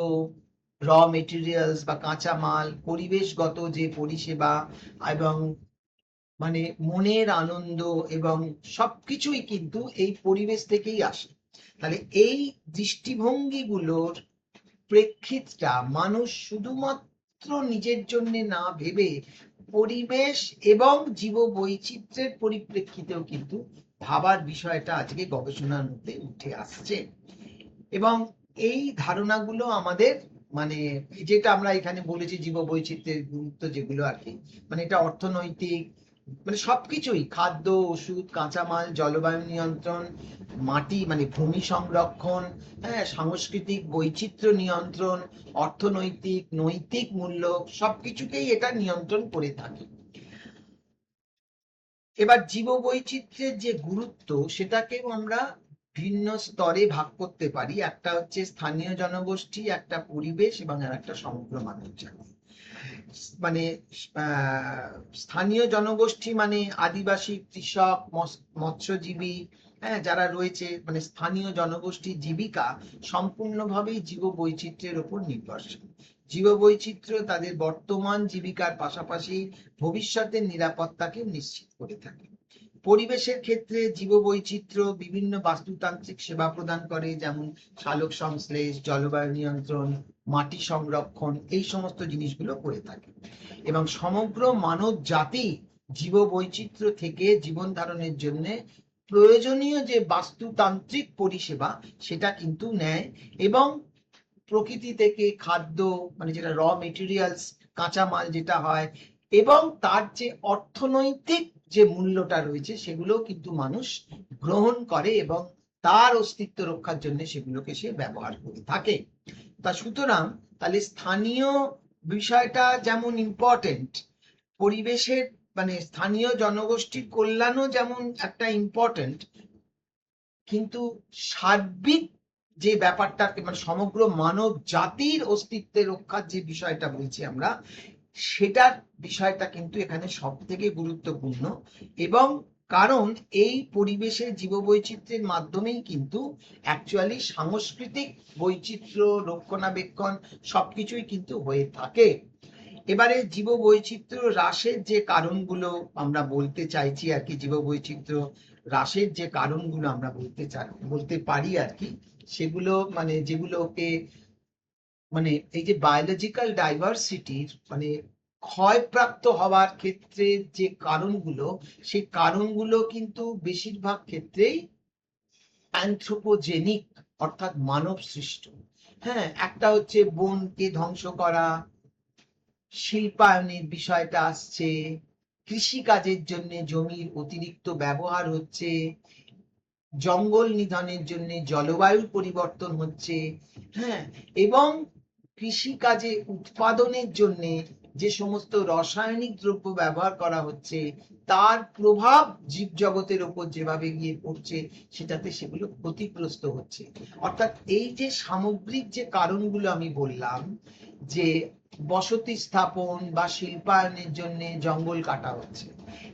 র মেটেরিয়ালস বা কাঁচামাল, পরিবেশগত যে পরিষেবা এবং মানে মনের আনন্দ এবং সবকিছুই কিন্তু এই পরিবেশ থেকেই আসে। তাহলে এই দৃষ্টিভঙ্গিগুলোর প্রেক্ষিতটা মানুষ শুধুমাত্র নিজের জন্য না ভেবে পরিবেশ এবং জীববৈচিত্র্যের পরিপ্রেক্ষিতেও কিন্তু ভাবার বিষয়টা আজকে গবেষণার মধ্যে উঠে আসছে। এবং এই ধারণাগুলো আমাদের মানে যেটা আমরা এখানে বলেছি জীববৈচিত্র্যের গুরুত্ব যেগুলো আর কি, মানে এটা অর্থনৈতিক মানে সবকিছুই, খাদ্য, ওষুধ, কাঁচামাল, জলবায়ু নিয়ন্ত্রণ, মাটি মানে ভূমি সংরক্ষণ, হ্যাঁ, সাংস্কৃতিক বৈচিত্র্য নিয়ন্ত্রণ, অর্থনৈতিক নৈতিক মূল্য, সবকিছুকেই এটা নিয়ন্ত্রণ করে থাকে। এবার জীববৈচিত্র্যের যে গুরুত্ব সেটাকেও আমরা ভিন্ন স্তরে ভাগ করতে পারি। একটা হচ্ছে স্থানীয় জনগোষ্ঠী, একটা পরিবেশ এবং একটা সমগ্র মানব জাতি। মানে স্থানীয় জনগোষ্ঠী মানে আদিবাসী, কৃষক, মৎস্যজীবী, হ্যাঁ, যারা রয়েছে মানে স্থানীয় জনগোষ্ঠীর জীবিকা সম্পূর্ণভাবেই জীববৈচিত্র্যের উপর নির্ভরশীল। জীববৈচিত্র্য তাদের বর্তমান জীবিকার পাশাপাশি ভবিষ্যতের নিরাপত্তাকে নিশ্চিত করে থাকে। পরিবেশের ক্ষেত্রে জীববৈচিত্র্য বিভিন্ন বাস্তুতান্ত্রিক সেবা প্রদান করে, যেমন সালোক সংশ্লেষ, জলবায়ু নিয়ন্ত্রণ, মাটি সংরক্ষণ, এই সমস্ত জিনিসগুলো করে থাকে। এবং সমগ্র মানব জাতি জীববৈচিত্র্য থেকে জীবন ধারণের জন্য প্রয়োজনীয় যে বাস্তুতান্ত্রিক পরিষেবা সেটা কিন্তু নেয়। এবং প্রকৃতি থেকে খাদ্য মানে যেটা র মেটেরিয়ালস, কাঁচামাল যেটা হয়, এবং তার যে অর্থনৈতিক যে মূল্যটা রয়েছে সেগুলো কিন্তু মানুষ গ্রহণ করে এবং তার অস্তিত্ব রক্ষার জন্য সেগুলোকে সে ব্যবহার করে থাকে। তা সুতরাং তাহলে স্থানীয় বিষয়টা যেমন ইম্পর্টেন্ট, পরিবেশের মানে স্থানীয় জনগোষ্ঠীর কল্যাণও যেমন একটা ইম্পর্টেন্ট, কিন্তু সার্বিক যে ব্যাপারটা মানে সমগ্র মানব জাতির অস্তিত্বের রক্ষার যে বিষয়টা বলছি আমরা, সেটার বিষয়টা কিন্তু এখানে সব থেকে গুরুত্বপূর্ণ। এবং কারণ এই পরিবেশের জীববৈচিত্র্যের মাধ্যমেই কিন্তু অ্যাকচুয়ালি সাংস্কৃতিক বৈচিত্র্য রক্ষণাবেক্ষণ সবকিছুই কিন্তু হয়ে থাকে। এবারে জীববৈচিত্র্য হ্রাসের যে কারণগুলো আমরা বলতে চাইছি আর কি, জীববৈচিত্র্য হ্রাসের যে কারণগুলো আমরা বলতে পারি আর কি, সেগুলো মানে যেগুলোকে মানে এই যে বায়োলজিক্যাল ডাইভার্সিটির মানে ক্ষয়প্রাপ্ত হওয়ার ক্ষেত্রে যে কারণগুলো, সেই কারণগুলো কিন্তু বেশিরভাগ ক্ষেত্রেই অ্যানথ্রোপোজেনিক, অর্থাৎ মানব সৃষ্ট। হ্যাঁ, একটা হচ্ছে বনকে ধ্বংস করা, শিল্পায়নের বিষয়টা আসছে, কৃষিকাজের জন্য জমির অতিরিক্ত ব্যবহার হচ্ছে, জঙ্গল নিধনের জন্য জলবায়ুর পরিবর্তন হচ্ছে, হ্যাঁ, এবং কৃষিকাজে উৎপাদনের জন্য যে সমস্ত রাসায়নিক দ্রব্য ব্যবহার করা হচ্ছে তার প্রভাব জীবজগতের ওপর যেভাবে গিয়ে পড়ছে, সেটাতে সেগুলো ক্ষতিগ্রস্ত হচ্ছে। অর্থাৎ এই যে সামগ্রিক যে কারণগুলো আমি বললাম, যে বসতি স্থাপন বা শিল্পায়নের জন্য জঙ্গল কাটা হচ্ছে,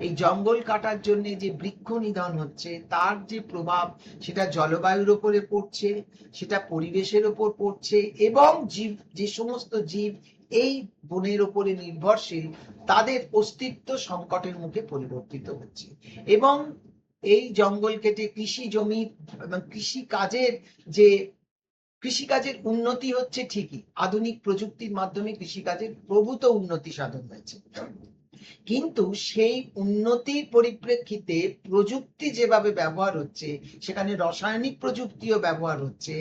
এই জঙ্গল কাটার জন্য যে বৃক্ষ নিধন হচ্ছে তার যে প্রভাব সেটা জলবায়ুর ওপরে পড়ছে, সেটা পরিবেশের ওপর পড়ছে, এবং জীব যে সমস্ত জীব এই বনের ওপরে নির্ভরশীল তাদের অস্তিত্ব সংকটের মুখে পরিবর্তিত হচ্ছে। এবং এই জঙ্গল কেটে কৃষি জমি এবং কৃষিকাজের উন্নতি হচ্ছে ঠিকই, আধুনিক প্রযুক্তির মাধ্যমে কৃষিকাজের প্রভূত উন্নতি সাধন হয়েছে, কিন্তু সেই উন্নতির পরিপ্রেক্ষিতে প্রযুক্তি যেভাবে ব্যবহার হচ্ছে, সেখানে রাসায়নিক প্রযুক্তিও ব্যবহার হচ্ছে,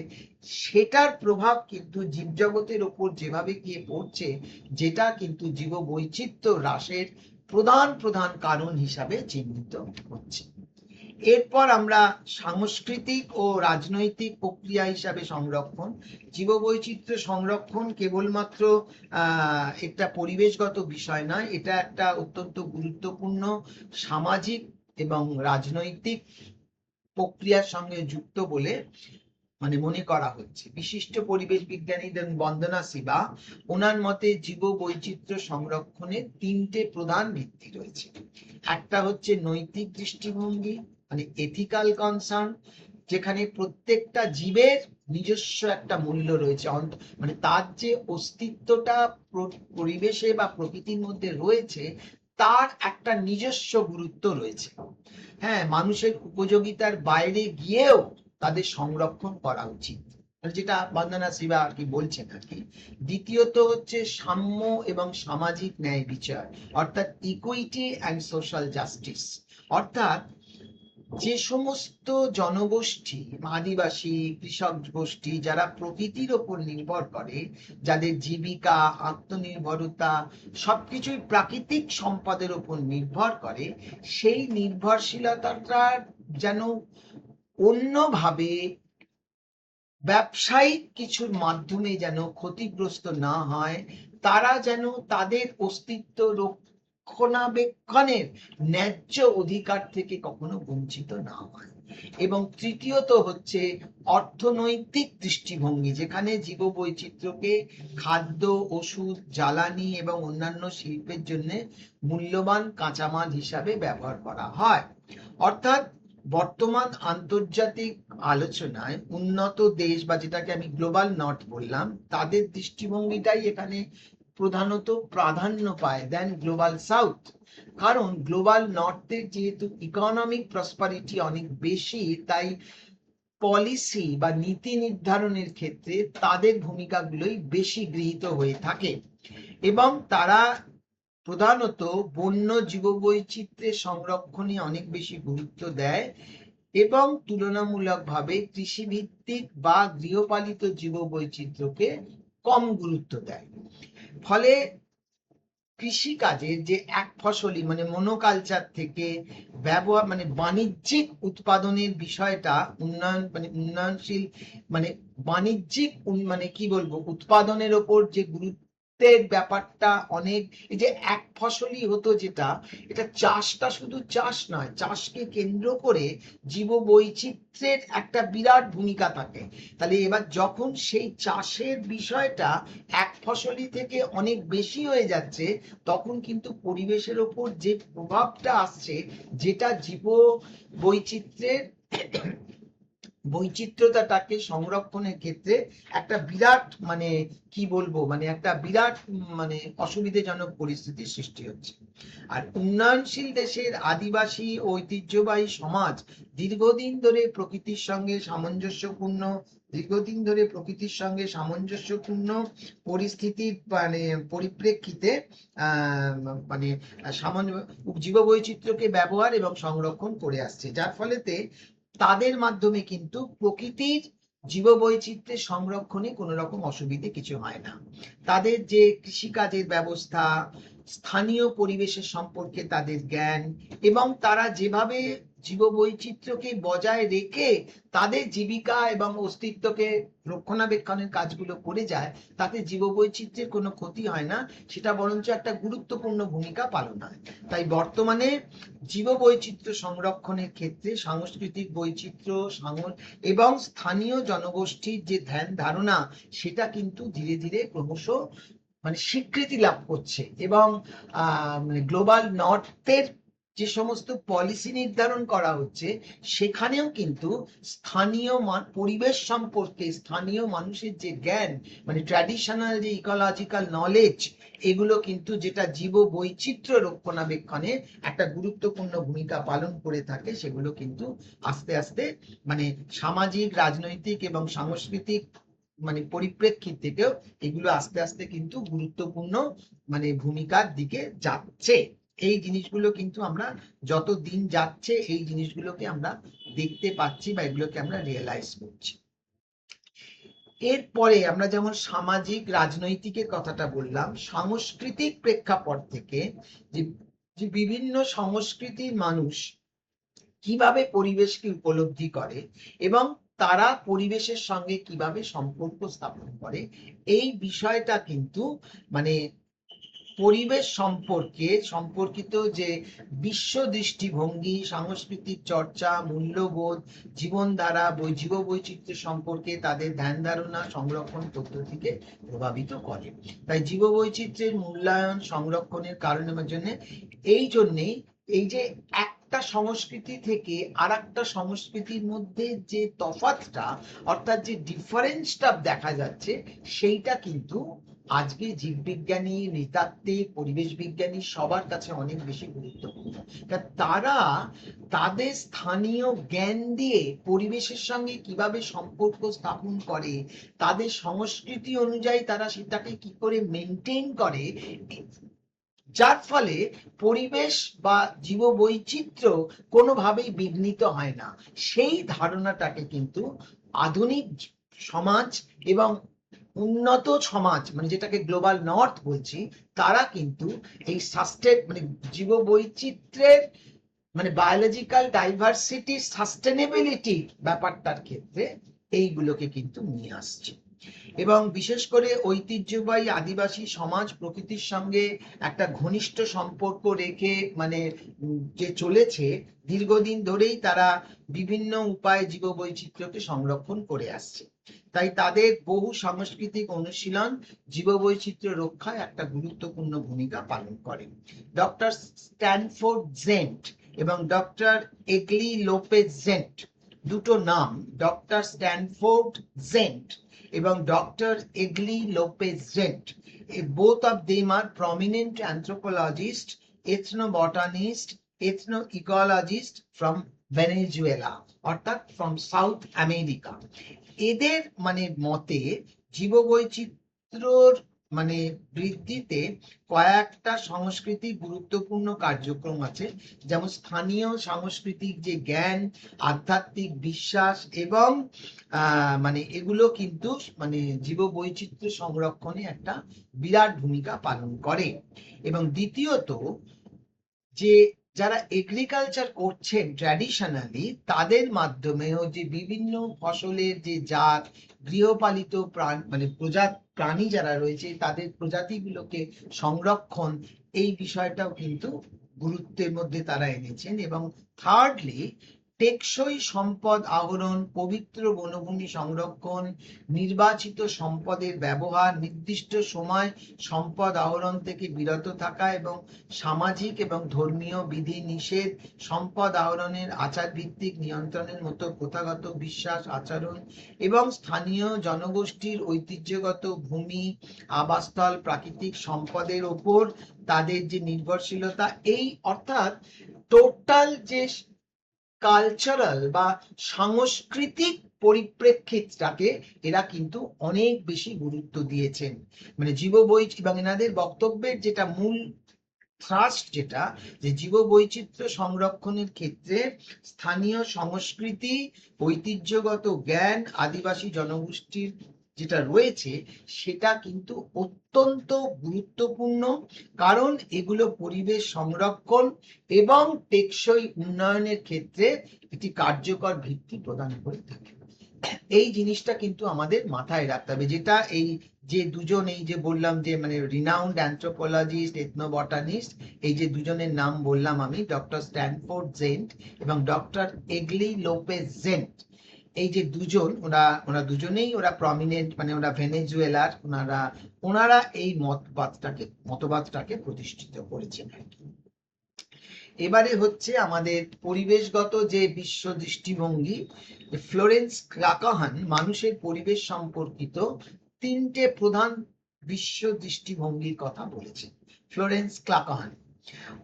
সেটার প্রভাব কিন্তু জীবজগতের ওপর যেভাবে গিয়ে পড়ছে, যেটা কিন্তু জীববৈচিত্র্য হ্রাসের প্রধান প্রধান কারণ হিসাবে চিহ্নিত হচ্ছে। এরপর আমরা সাংস্কৃতিক ও রাজনৈতিক প্রক্রিয়া হিসাবে সংরক্ষণ, জীববৈচিত্র্য সংরক্ষণ কেবলমাত্র একটা পরিবেশগত বিষয় নয়, এটা একটা অত্যন্ত গুরুত্বপূর্ণ সামাজিক এবং রাজনৈতিক প্রক্রিয়ার সঙ্গে যুক্ত বলে মানে মনে করা হচ্ছে। বিশিষ্ট পরিবেশ বিজ্ঞানী বন্দনা সিবা, ওনার মতে জীববৈচিত্র্য সংরক্ষণের তিনটে প্রধান ভিত্তি রয়েছে। একটা হচ্ছে নৈতিক দৃষ্টিভঙ্গি মানে এথিক্যাল কনসার্ন, যেখানে প্রত্যেকটা জীবের নিজস্ব একটা মূল্য রয়েছে, মানে তার যে অস্তিত্বটা পরিবেশে বা প্রকৃতির মধ্যে রয়েছে তার একটা নিজস্ব গুরুত্ব রয়েছে। হ্যাঁ, মানুষের উপযোগিতার বাইরে গিয়েও তাদের সংরক্ষণ করা উচিত, যেটা বন্দনা সিবা আর কি বলছেন আর কি। দ্বিতীয়ত হচ্ছে সাম্য এবং সামাজিক ন্যায় বিচার, অর্থাৎ ইকুইটি অ্যান্ড সোশ্যাল জাস্টিস, অর্থাৎ যে সমস্ত জনগোষ্ঠী আদিবাসী কৃষক গোষ্ঠী যারা প্রকৃতির ওপর নির্ভর করে, যাদের জীবিকা আত্মনির্ভরতা সবকিছুই প্রাকৃতিক সম্পদের ওপর নির্ভর করে, সেই নির্ভরশীলতাটা যেন অন্যভাবে ব্যবসায়িক কিছুর মাধ্যমে যেন ক্ষতিগ্রস্ত না হয়, তারা যেন তাদের অস্তিত্ব রক্ষণাবেক্ষণের ন্যায্য অধিকার থেকে কখনো বঞ্চিত না হয়। এবং তৃতীয়ত হচ্ছে অর্থনৈতিক দৃষ্টিভঙ্গি, যেখানে জীববৈচিত্র্যকে খাদ্য, ওষুধ, জ্বালানি এবং অন্যান্য শিল্পের জন্য মূল্যবান কাঁচামাল হিসাবে ব্যবহার করা হয়। অর্থাৎ বর্তমান আন্তর্জাতিক আলোচনায় উন্নত দেশ বা যেটাকে আমি গ্লোবাল নর্থ বললাম, তাদের দৃষ্টিভঙ্গিটাই এখানে প্রধানত প্রাধান্য পায় দেন গ্লোবাল সাউথ। কারণ গ্লোবাল নর্থের যেহেতু ইকোনমিক প্রসপারিটি অনেক বেশি, তাই পলিসি বা নীতি নির্ধারণের ক্ষেত্রে তাদের ভূমিকাগুলোই বেশি গৃহীত হয়ে থাকে, এবং তারা প্রধানত বন্য জীববৈচিত্র্যের সংরক্ষণে অনেক বেশি গুরুত্ব দেয় এবং তুলনামূলকভাবে কৃষিভিত্তিক বা গৃহপালিত জীববৈচিত্র্যকে কম গুরুত্ব দেয়। ফলে কৃষিকাজের যে এক ফসলি মানে মনোকালচার থেকে ব্যবহার মানে বাণিজ্যিক উৎপাদনের বিষয়টা উন্নয়নশীল মানে বাণিজ্যিক মানে কি বলবো উৎপাদনের ওপর যে গুরুত্বের ব্যাপারটা অনেক, এই যে এক ফসলি হতো যেটা, এটা চাষটা শুধু চাষ নয়, চাষকে কেন্দ্র করে জীববৈচিত্র্যের একটা বিরাট ভূমিকা থাকে। তাহলে এবার যখন সেই চাষের বিষয়টা এক ফসলি থেকে অনেক বেশি হয়ে যাচ্ছে, তখন কিন্তু পরিবেশের ওপর যে প্রভাবটা আসছে, যেটা জীব বৈচিত্র্যের বৈচিত্র্যতাটাকে সংরক্ষণের ক্ষেত্রে একটা বিরাট মানে কি বলবো মানে একটা বিরাট মানে অসুবিধাজনক পরিস্থিতির সৃষ্টি হচ্ছে। আর উন্নয়নশীল দেশের আদিবাসী ঐতিহ্যবাহী সমাজ দীর্ঘদিন ধরে প্রকৃতির সঙ্গে সামঞ্জস্যপূর্ণ পরিস্থিতির মানে পরিপ্রেক্ষিতে মানে জীববৈচিত্র্যকে ব্যবহার এবং সংরক্ষণ করে আসছে, যার ফলেতে তাদের মাধ্যমে কিন্তু প্রকৃতির জীববৈচিত্র্যের সংরক্ষণে কোনো রকম অসুবিধে কিছু হয় না। তাদের যে কৃষিকাজের ব্যবস্থা, স্থানীয় পরিবেশের সম্পর্কে তাদের জ্ঞান, এবং তারা যেভাবে জীববৈচিত্র্যকে বজায় রেখে তাদের জীবিকা এবং অস্তিত্বকে রক্ষণাবেক্ষণের কাজগুলো করে যায়, তাতে জীববৈচিত্র্যের কোনো ক্ষতি হয় না, সেটা বরঞ্চ একটা গুরুত্বপূর্ণ ভূমিকা পালন হয়। তাই বর্তমানে জীববৈচিত্র্য সংরক্ষণের ক্ষেত্রে সাংস্কৃতিক বৈচিত্র্য এবং স্থানীয় জনগোষ্ঠীর যে ধ্যান ধারণা, সেটা কিন্তু ধীরে ধীরে ক্রমশ মানে স্বীকৃতি লাভ করছে। এবং মানে গ্লোবাল নর্থের যে সমস্ত পলিসি নির্ধারণ করা হচ্ছে, সেখানেও কিন্তু স্থানীয় পরিবেশ সম্পর্কে স্থানীয় মানুষের যে জ্ঞান মানে ট্র্যাডিশনাল যে ইকোলজিক্যাল নলেজ, এগুলো কিন্তু যেটা জীব বৈচিত্র্য রক্ষণাবেক্ষণে একটা গুরুত্বপূর্ণ ভূমিকা পালন করে থাকে, সেগুলো কিন্তু আস্তে আস্তে মানে সামাজিক, রাজনৈতিক এবং সাংস্কৃতিক মানে পরিপ্রেক্ষিত থেকেও এগুলো আস্তে আস্তে কিন্তু গুরুত্বপূর্ণ মানে ভূমিকার দিকে যাচ্ছে। এই জিনিসগুলো কিন্তু আমরা যত দিন যাচ্ছে এই জিনিসগুলোকে আমরা দেখতে পাচ্ছি বা এগুলোকে আমরা রিয়েলাইজ করছি। এরপরে আমরা যেমন সামাজিক রাজনৈতিকের কথাটা বললাম, সাংস্কৃতিক প্রেক্ষাপট থেকে যে বিভিন্ন সংস্কৃতির মানুষ কিভাবে পরিবেশকে উপলব্ধি করে এবং তারা পরিবেশের সঙ্গে কিভাবে সম্পর্ক স্থাপন করে, এই বিষয়টা কিন্তু মানে পরিবেশ সম্পর্কিত যে বিশ্ব দৃষ্টিভঙ্গি, সাংস্কৃতিক চর্চা, মূল্যবোধ, জীবনধারা, জীববৈচিত্র্য সম্পর্কে তাদের ধ্যান ধারণা সংরক্ষণ পদ্ধতিকে প্রভাবিত করে। তাই জীববৈচিত্র্যের মূল্যায়ন সংরক্ষণের কারণের জন্য এই জন্যেই এই যে একটা সংস্কৃতি থেকে আর একটা সংস্কৃতির মধ্যে যে তফাৎটা অর্থাৎ যে ডিফারেন্সটা দেখা যাচ্ছে, সেইটা কিন্তু আজকে জীববিজ্ঞানী, নৃতাত্ত্বিক, পরিবেশ বিজ্ঞানী সবার কাছে অনেক বেশি গুরুত্বপূর্ণ। তারা তাদের স্থানীয় জ্ঞান দিয়ে পরিবেশের সঙ্গে কিভাবে সম্পর্ক স্থাপন করে, তাদের সংস্কৃতি অনুযায়ী তারা সেটাকে কি করে মেনটেন করে, যার ফলে পরিবেশ বা জীববৈচিত্র্য কোনোভাবেই বিঘ্নিত হয় না, সেই ধারণাটাকে কিন্তু আধুনিক সমাজ এবং উন্নত সমাজ মানে যেটাকে গ্লোবাল নর্থ বলছি, তারা কিন্তু এই মানে জীববৈচিত্র্যের মানে বায়োলজিক্যাল ডাইভার্সিটি সাস্টেনেবিলিটি ব্যাপারটার ক্ষেত্রে এইগুলোকে কিন্তু নিয়ে আসছে। এবং বিশেষ করে ঐতিহ্যবাহী আদিবাসী সমাজ প্রকৃতির সঙ্গে একটা ঘনিষ্ঠ সম্পর্ক রেখে মানে যে চলেছে দীর্ঘদিন ধরেই, তারা বিভিন্ন উপায়ে জীববৈচিত্র্যকে সংরক্ষণ করে আসছে। তাই তাদের বহু সাংস্কৃতিক অনুশীলন জীববৈচিত্র্য রক্ষায় একটা গুরুত্বপূর্ণ ভূমিকা পালন করে। ডক্টর স্ট্যানফোর্ড জেন্ট এবং ডক্টর এগলি লোপেজ জেন্ট, দুটো নাম, ডক্টর স্ট্যানফোর্ড জেন্ট এবং doctor Eglee Lopez Zent, both of them are prominent anthropologists, ethnobotanists, ethnoecologists from Venezuela অর্থাৎ ফ্রম সাউথ আমেরিকা। এদের মানে মতে জীববৈচিত্র্যর মানে বৃদ্ধিতে কয়েকটা সাংস্কৃতিক গুরুত্বপূর্ণ কার্যক্রম আছে, যেমন স্থানীয় সাংস্কৃতিক যে জ্ঞান, আধ্যাত্মিক বিশ্বাস এবং মানে এগুলো কিন্তু মানে জীববৈচিত্র্য সংরক্ষণে একটা বিরাট ভূমিকা পালন করে। এবং দ্বিতীয়ত, যে যারা এগ্রিকালচার করছেন ট্র্যাডিশনালি, তাদের মাধ্যমেও যে বিভিন্ন ফসলের যে জাত, গৃহপালিত মানে প্রাণী যারা রয়েছে তাদের প্রজাতিগুলোকে সংরক্ষণ, এই বিষয়টাও কিন্তু গুরুত্বের মধ্যে তারা এনেছেন। এবং থার্ডলি, টেকসই সম্পদ আহরণ, পবিত্র বনভূমি সংরক্ষণ, নির্বাচিত সম্পদের ব্যবহার, নির্দিষ্ট সময় সম্পদ আহরণ থেকে বিরত থাকা এবং সামাজিক এবং ধর্মীয় বিধি নিষেধ, সম্পদ আহরণের আচার ভিত্তিক নিয়ন্ত্রণের মতো প্রথাগত বিশ্বাস আচরণ এবং স্থানীয় জনগোষ্ঠীর ঐতিহ্যগত ভূমি, আবাসস্থল, প্রাকৃতিক সম্পদের ওপর তাদের যে নির্ভরশীলতা, এই অর্থাৎ টোটাল যে কালচারাল বা সাংস্কৃতিক পরিপ্রেক্ষিতটাকে এরা কিন্তু অনেক বেশি গুরুত্ব দিয়েছেন। মানে জীববৈচিত্র্য এবং এনাদের বক্তব্যের যেটা মূল থ্রাস্ট, যেটা যে জীববৈচিত্র্য সংরক্ষণের ক্ষেত্রে স্থানীয় সংস্কৃতি, ঐতিহ্যগত জ্ঞান, আদিবাসী জনগোষ্ঠীর যেটা রয়েছে সেটা কিন্তু অত্যন্ত গুরুত্বপূর্ণ, কারণ এগুলো পরিবেশ সংরক্ষণ এবং টেকসই উন্নয়নের ক্ষেত্রে একটি কার্যকর ভিত্তি প্রদান করে থাকে। এই জিনিসটা কিন্তু আমাদের মাথায় রাখতে হবে, যেটা এই যে দুজন, এই যে বললাম যে মানে রিনাউন্ড অ্যানথ্রোপোলজিস্ট, এথনোবটানিস্ট, এই যে দুজনের নাম বললাম আমি, ডক্টর স্ট্যানফোর্ড জেন্ট এবং ডক্টর এগলি লোপেজ জেন্ট, এই যে দুজন, ওরা দুজনেই প্রমিনেন্ট, মানে ওরা ভেনেজুয়েলার, ওনারা এই মতবাদটাকে প্রতিষ্ঠিত করেছেন। এবারে হচ্ছে আমাদের পরিবেশগত যে বিশ্ব দৃষ্টিভঙ্গি। ফ্লোরেন্স ক্লাকাহান মানুষের পরিবেশ সম্পর্কিত তিনটে প্রধান বিশ্ব দৃষ্টিভঙ্গির কথা বলেছেন। ফ্লোরেন্স ক্লাকাহান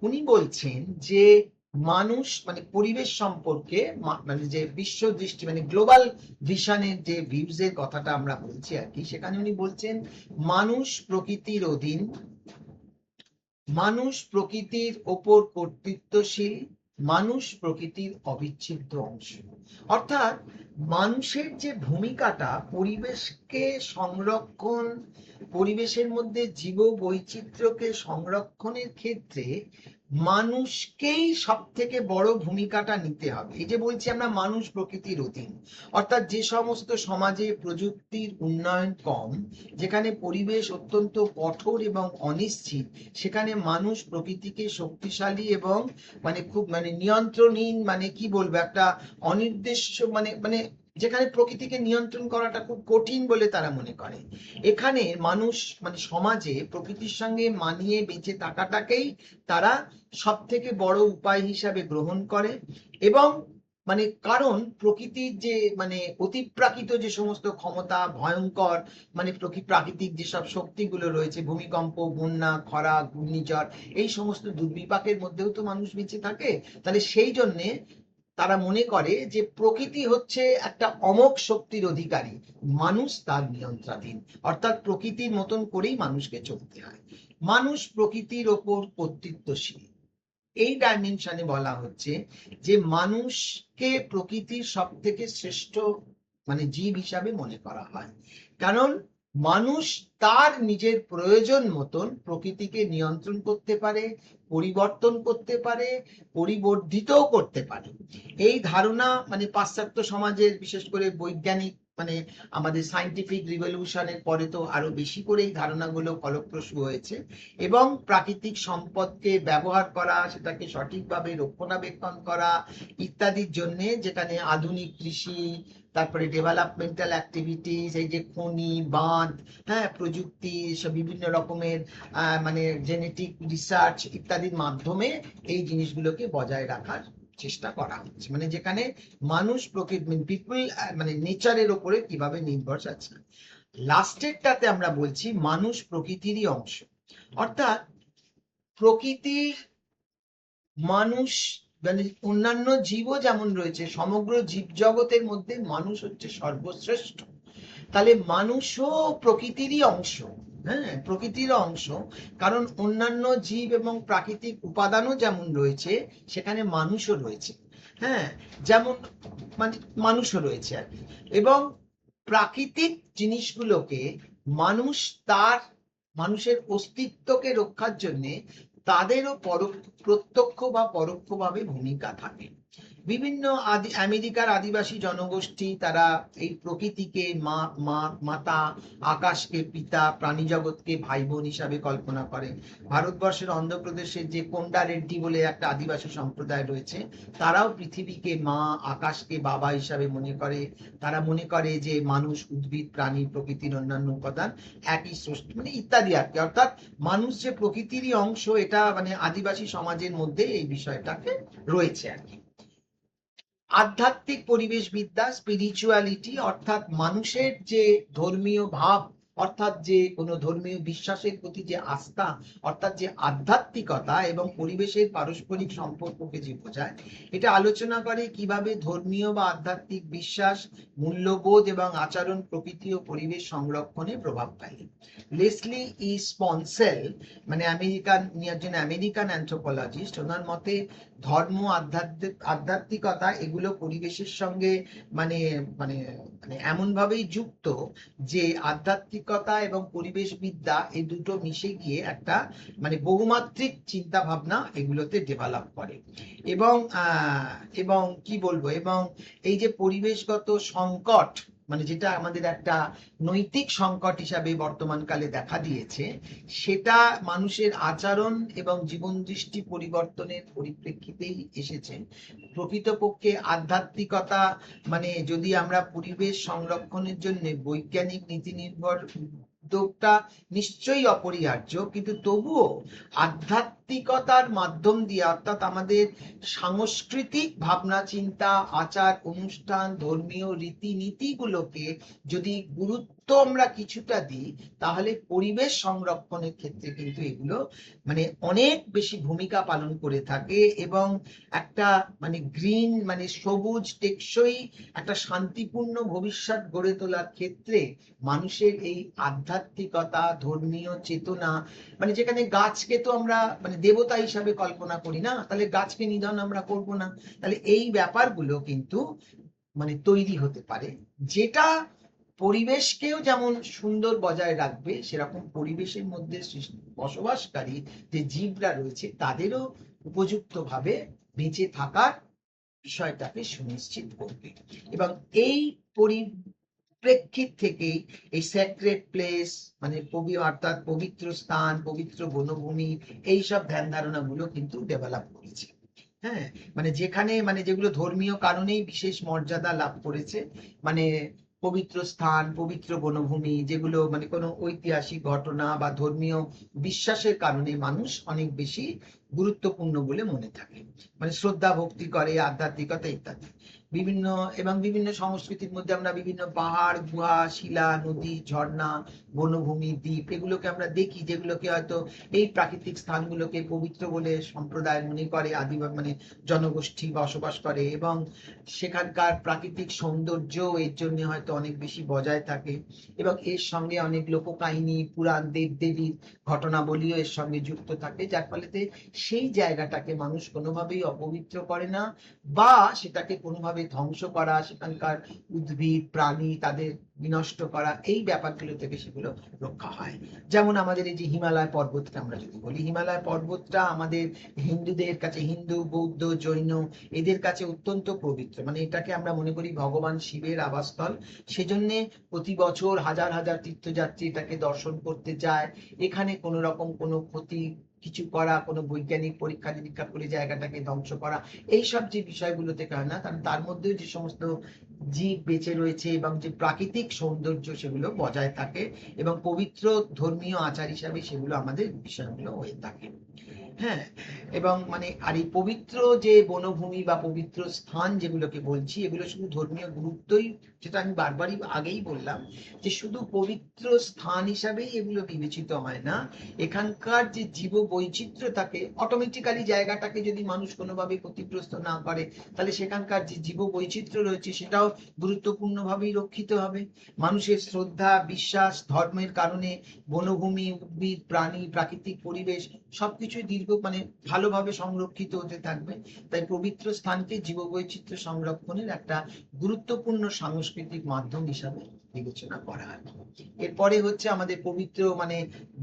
উনি বলছেন যে মানুষ মানে পরিবেশ সম্পর্কে মানে যে বিশ্ব দৃষ্টি মানে গ্লোবাল ভিশনের যে ভিউজের কথাটা আমরা বলছি আর কি, সেখানে উনি বলছেন মানুষ প্রকৃতির অধীন, মানুষ প্রকৃতির ওপর কর্তৃত্বশীল, মানুষ প্রকৃতির অবিচ্ছেদ্য অংশ। অর্থাৎ মানুষের যে ভূমিকাটা পরিবেশকে সংরক্ষণ, পরিবেশের মধ্যে জীববৈচিত্র্যকে সংরক্ষণের ক্ষেত্রে মানুষকেই সব থেকে বড় ভূমিকাটা নিতে হবে। এই যে বলছি আমরা মানুষ প্রকৃতির অধীন, অর্থাৎ যে সমস্ত সমাজে প্রযুক্তির উন্নয়ন কম, যেখানে পরিবেশ অত্যন্ত কঠোর এবং অনিশ্চিত, সেখানে মানুষ প্রকৃতিকে শক্তিশালী এবং মানে খুব মানে নিয়ন্ত্রণহীন, মানে কি বলবো, একটা অনির্দিষ্ট মানে মানে যেখানে প্রকৃতিকে নিয়ন্ত্রণ করাটা খুব কঠিন বলে তারা মনে করে, এখানে মানুষ মানে সমাজে প্রকৃতির সঙ্গে মানিয়ে বেঁচে থাকাটাকেই তারা সব থেকে বড় উপায় হিসাবে গ্রহণ করে। এবং মানে কারণ প্রকৃতির যে মানে অতিপ্রাকৃত যে সমস্ত ক্ষমতা, ভয়ঙ্কর মানে প্রাকৃতিক যেসব শক্তিগুলো রয়েছে, ভূমিকম্প, বন্যা, খরা, ঘূর্ণিঝড়, এই সমস্ত দুর্বিপাকের মধ্যেও তো মানুষ বেঁচে থাকে। তাহলে সেই জন্যে তারা মনে করে যে প্রকৃতি হচ্ছে একটা অমোঘ শক্তির অধিকারী, মানুষ তার নিয়ন্ত্রণাধীন, অর্থাৎ প্রকৃতির মতন করেই মানুষকে চলতে হয়, মানুষ প্রকৃতির ওপর কর্তৃত্বশীল। এই ডাইমেনশনে বলা হচ্ছে যে মানুষকে প্রকৃতির সব থেকে শ্রেষ্ঠ মানে জীব হিসাবে মনে করা হয়, কারণ মানুষ তার নিজের প্রয়োজন মতন প্রকৃতিকে নিয়ন্ত্রণ করতে পারে, পরিবর্তন করতে পারে, পরিবর্ধিতও করতে পারে। এই ধারণা মানে পাশ্চাত্য সমাজের বিশেষ করে বৈজ্ঞানিক মানে আমাদের সায়েন্টিফিক রিভলিউশনের পরে তো আরো বেশি করে এই ধারণাগুলো ফলপ্রসূ হয়েছে। এবং প্রাকৃতিক সম্পদকে ব্যবহার করা, সেটাকে সঠিকভাবে রক্ষণাবেক্ষণ করা ইত্যাদির জন্য, যেখানে আধুনিক কৃষি, তারপরে ডেভেলপমেন্টাল অ্যাক্টিভিটিস, এই যে খনি, বাঁধ, হ্যাঁ, প্রযুক্তি, সব বিভিন্ন রকমের মানে জেনেটিক রিসার্চ ইত্যাদির মাধ্যমে এই জিনিসগুলোকে বজায় রাখার চেষ্টা করা হচ্ছে, মানে যেখানে মানুষ প্রকৃতি পিপল মানে নেচারের ওপরে কিভাবে নির্ভরশীল আছে। লাস্টেরটাতে আমরা বলছি মানুষ প্রকৃতিরই অংশ, অর্থাৎ প্রকৃতি মানুষ মানে অন্যান্য জীবও যেমন রয়েছে, সমগ্র জীব জগতের মধ্যে মানুষ হচ্ছে সর্বশ্রেষ্ঠ। তাহলে মানুষও প্রকৃতিরই অংশ, হ্যাঁ, প্রকৃতির অংশ। কারণ অন্যান্য জীব এবং প্রাকৃতিক উপাদানও যেমন রয়েছে, সেখানে মানুষও রয়েছে। হ্যাঁ, যেমন মানে মানুষও রয়েছে আর কি। এবং প্রাকৃতিক জিনিসগুলোকে মানুষ তার মানুষের অস্তিত্বকে রক্ষার জন্য তাদেরও প্রত্যক্ষ বা পরোক্ষভাবে ভূমিকা থাকে। বিভিন্ন আমেরিকার আদিবাসী জনগোষ্ঠী তারা এই প্রকৃতিকে মা মা মাতা, আকাশকে পিতা, প্রাণী জগৎকে ভাই বোন হিসাবে কল্পনা করে। ভারতবর্ষের অন্ধ্রপ্রদেশের যে কোন্ডা রেড্ডি বলে একটা আদিবাসী সম্প্রদায় রয়েছে, তারাও পৃথিবীকে মা, আকাশকে বাবা হিসাবে মনে করে। তারা মনে করে যে মানুষ, উদ্ভিদ, প্রাণী, প্রকৃতির অন্যান্য উপাদান একই স্রষ্টা, মানে ইত্যাদি আর কি। অর্থাৎ মানুষ যে প্রকৃতিরই অংশ, এটা মানে আদিবাসী সমাজের মধ্যে এই বিষয়টাকে রয়েছে আর কি। আধ্যাত্মিক পরিবেশবিদ্যা, স্পিরিচুয়ালিটি, অর্থাৎ মানুষের যে ধর্মীয় ভাব, অর্থাৎ যে কোনো ধর্মীয় বিশ্বাসের প্রতি যে আস্থা, অর্থাৎ যে আধ্যাত্মিকতা এবং পরিবেশের পারস্পরিক সম্পর্ককে যে বোঝায়, এটা আলোচনা করে কিভাবে ধর্মীয় বা আধ্যাত্মিক বিশ্বাস, মূল্যবোধ এবং আচরণ প্রকৃতি ও পরিবেশ সংরক্ষণে প্রভাব ফেলে। লেসলি ই স্পনসেল, মানে একজন আমেরিকান অ্যানথ্রোপোলজিস্ট, ওনার মতে ধর্ম, আধ্যাত্মিকতা এগুলো পরিবেশের সঙ্গে মানে মানে মানে এমন ভাবেই যুক্ত যে আধ্যাত্মিকতা এবং পরিবেশ বিদ্যা এই দুটো মিশে গিয়ে একটা মানে বহুমাত্রিক চিন্তা ভাবনা এগুলোতে ডেভেলপ করে। এবং এবং কি বলবো, এবং এই যে পরিবেশগত সংকট, মানে যেটা আমাদের একটা নৈতিক সংকট হিসাবে বর্তমানকালে দেখা দিয়েছে, সেটা মানুষের আচরণ এবং জীবন দৃষ্টি পরিবর্তনের পরিপ্রেক্ষিতেই এসেছে। প্রকৃতপক্ষে আধ্যাত্মিকতা মানে যদি আমরা পরিবেশ সংরক্ষণের জন্য বৈজ্ঞানিক নীতি নির্ভর উদ্যোগটা নিশ্চয়ই অপরিহার্য, কিন্তু তবুও আধ্যাত্মিকতার মাধ্যম দিয়ে, অর্থাৎ আমাদের সাংস্কৃতিক ভাবনা চিন্তা, আচার অনুষ্ঠান, ধর্মীয় রীতিনীতিগুলোকে যদি গুরুত্ব আমরা কিছুটা দিই, তাহলে পরিবেশ সংরক্ষণের ক্ষেত্রে কিন্তু এগুলো মানে অনেক বেশি ভূমিকা পালন করে থাকে। এবং একটা মানে গ্রিন, মানে সবুজ, টেকসই একটা শান্তিপূর্ণ ভবিষ্যৎ গড়ে তোলার ক্ষেত্রে মানুষের এই আধ্যাত্মিকতা, ধর্মীয় চেতনা, মানে যেখানে গাছকে তো আমরা মানে দেবতা হিসাবে কল্পনা করি না, তাহলে গাছকে নিধন আমরা করব না, তাহলে এই ব্যাপারগুলো কিন্তু মানে তৈরি হতে পারে, যেটা পরিবেশকেও যেমন সুন্দর বজায় রাখবে, সেরকম পরিবেশের মধ্যে বসবাসকারী যে জীবরা রয়েছে তাদেরও উপযুক্তভাবে বেঁচে থাকার বিষয়টাকে সুনিশ্চিত করবে। এবং এই পরিপ্রেক্ষিত থেকেই এই স্যাক্রেড প্লেস, মানে অর্থাৎ পবিত্র স্থান, পবিত্র বনভূমি, এইসব ধ্যান ধারণা গুলো কিন্তু ডেভেলপ করেছে। হ্যাঁ, মানে যেখানে মানে যেগুলো ধর্মীয় কারণেই বিশেষ মর্যাদা লাভ করেছে, মানে পবিত্র স্থান, পবিত্র বনভূমি, যেগুলো মানে কোনো ঐতিহাসিক ঘটনা বা ধর্মীয় বিশ্বাসের কারণে মানুষ অনেক বেশি গুরুত্বপূর্ণ বলে মনে থাকে, মানে শ্রদ্ধা ভক্তি করে, আধ্যাত্মিকতা ইত্যাদি। বিভিন্ন সংস্কৃতির মধ্যে আমরা বিভিন্ন পাহাড়, গুহা, শিলা, নদী, ঝর্ণা, বনভূমি, দ্বীপ এগুলোকে আমরা দেখি, যেগুলোকে হয়তো এই প্রাকৃতিক স্থানগুলোকে পবিত্র বলে সম্প্রদায় মনে করে, মানে জনগোষ্ঠী বসবাস করে, এবং সেখানকার প্রাকৃতিক সৌন্দর্য এর জন্য হয়তো অনেক বেশি বজায় থাকে। এবং এর সঙ্গে অনেক লোককাহিনী, পুরাণ, দেব দেবীর ঘটনাবলীও এর সঙ্গে যুক্ত থাকে, যার ফলেতে সেই জায়গাটাকে মানুষ কোনোভাবেই অপবিত্র করে না, বা সেটাকে কোনোভাবে ধ্বংস করা, সেখানকার উদ্ভিদ, প্রাণী তাদের বিনষ্ট করা, এই ব্যাপারগুলো থেকে সেগুলো রক্ষা হয়। যেমন আমাদের এই যে হিমালয় পর্বতটা আমরা যদি বলি, হিমালয় পর্বতটা আমাদের হিন্দুদের কাছে, হিন্দু, বৌদ্ধ, জৈন এদের কাছে অত্যন্ত পবিত্র, মানে এটাকে আমরা মনে করি ভগবান শিবের আবাসস্থল। সেজন্য প্রতি বছর হাজার হাজার তীর্থযাত্রী এটাকে দর্শন করতে যায়। এখানে কোনো রকম কোনো ক্ষতি কিছু করা, কোনো বৈজ্ঞানিক পরীক্ষা নিরীক্ষা করে জায়গাটাকে ধ্বংস করা, এইসব যে বিষয়গুলো থেকে হয় না, কারণ তার মধ্যেও যে সমস্ত জীব বেঁচে রয়েছে এবং যে প্রাকৃতিক সৌন্দর্য সেগুলো বজায় থাকে, এবং পবিত্র ধর্মীয় আচার হিসাবে সেগুলো আমাদের বিষয়গুলো হয়ে থাকে। হ্যাঁ, এবং মানে আর এই পবিত্র যে বনভূমি বা পবিত্র স্থান যেগুলোকে বলছি, এগুলো শুধু ধর্মীয় গুরুত্বই, যেটা আমি বারবারই আগেই বললাম, যে শুধু পবিত্র স্থান হিসাবেই এগুলো বিবেচিত হয় না, এখানকার যে জীব বৈচিত্র্য থাকে, অটোমেটিক্যালি জায়গাটাকে যদি মানুষ কোনোভাবে ক্ষতিগ্রস্ত না করে, তাহলে সেখানকার যে জীব বৈচিত্র্য রয়েছে সেটাও গুরুত্বপূর্ণভাবেই রক্ষিত হবে। মানুষের শ্রদ্ধা, বিশ্বাস, ধর্মের কারণে বনভূমি, উদ্ভিদ, প্রাণী, প্রাকৃতিক পরিবেশ সবকিছুই মানে ভালোভাবে সংরক্ষিত হতে থাকবে। তাই পবিত্র স্থানকে জীববৈচিত্র্য সংরক্ষণের একটা গুরুত্বপূর্ণ সাংস্কৃতিক মাধ্যম হিসাবে বিবেচনা করা হয়। এরপরে হচ্ছে আমাদের পবিত্র মানে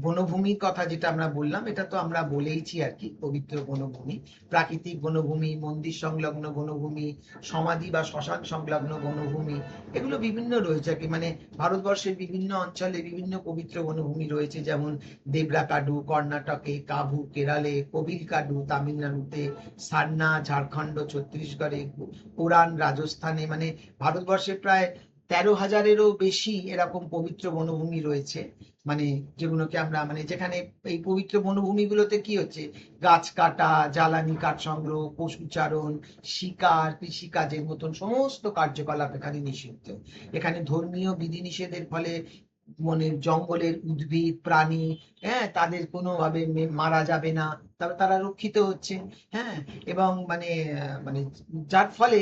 বনভূমির কথা, যেটা আমরা বললাম, এটা তো আমরা বলেইছি আর কি। পবিত্র বনভূমি, প্রাকৃতিক বনভূমি, মন্দির সংলগ্ন বনভূমি, সমাধি বা শ্মশান সংলগ্ন বনভূমি, এগুলো বিভিন্ন রয়েছে আর কি। মানে ভারতবর্ষের বিভিন্ন অঞ্চলে বিভিন্ন পবিত্র বনভূমি রয়েছে, যেমন দেবরাকাডু কর্ণাটকে, কাভু কেরালে, কোভিলকাডু তামিলনাড়ুতে, সান্না ঝাড়খণ্ড, ছত্তিশগড়ে, পুরান রাজস্থানে। মানে ভারতবর্ষে প্রায় 13,000-এরও বেশি এরকম পবিত্র বনভূমি রয়েছে। মানে যেগুলোকে আমরা মানে যেখানে এই পবিত্র বনভূমিগুলোতে কি হচ্ছে, গাছ কাটা, জ্বালানি কাঠ সংগ্রহ, পশুচারণ, শিকার, কৃষিকাজের মতন সমস্ত কার্যকলাপ এখানে নিষিদ্ধ। এখানে ধর্মীয় বিধিনিষেধের ফলে মানে জঙ্গলের উদ্ভিদ, প্রাণী, হ্যাঁ, তাদের কোনোভাবে মারা যাবে না, তবে তারা রক্ষিত হচ্ছে। হ্যাঁ, এবং মানে মানে যার ফলে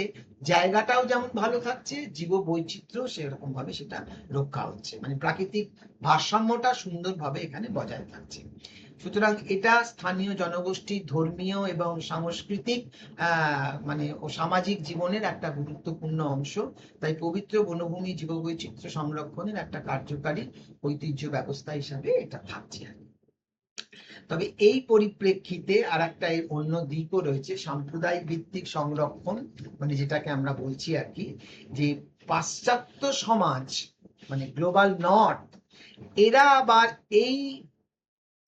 জায়গাটাও যেমন ভালো থাকছে, জীব বৈচিত্র্য সেরকম ভাবে সেটা রক্ষা হচ্ছে, মানে প্রাকৃতিক ভারসাম্যটা সুন্দরভাবে এখানে বজায় থাকছে। সুতরাং এটা স্থানীয় জনগোষ্ঠীর ধর্মীয় এবং সাংস্কৃতিক মানে ও সামাজিক জীবনের একটা গুরুত্বপূর্ণ অংশ। তাই পবিত্র বনভূমি জীববৈচিত্র্য সংরক্ষণের একটা কার্যকারী ঐতিহ্য ব্যবস্থা হিসাবে এটা থাকছে। তবে এই পরিপ্রেক্ষিতে আর একটা এর অন্য দিকও রয়েছে, সাম্প্রদায়িক ভিত্তিক সংরক্ষণ, মানে যেটাকে আমরা বলছি আর কি, যে পাশ্চাত্য সমাজ মানে গ্লোবাল নর্থ, এরা আবার এই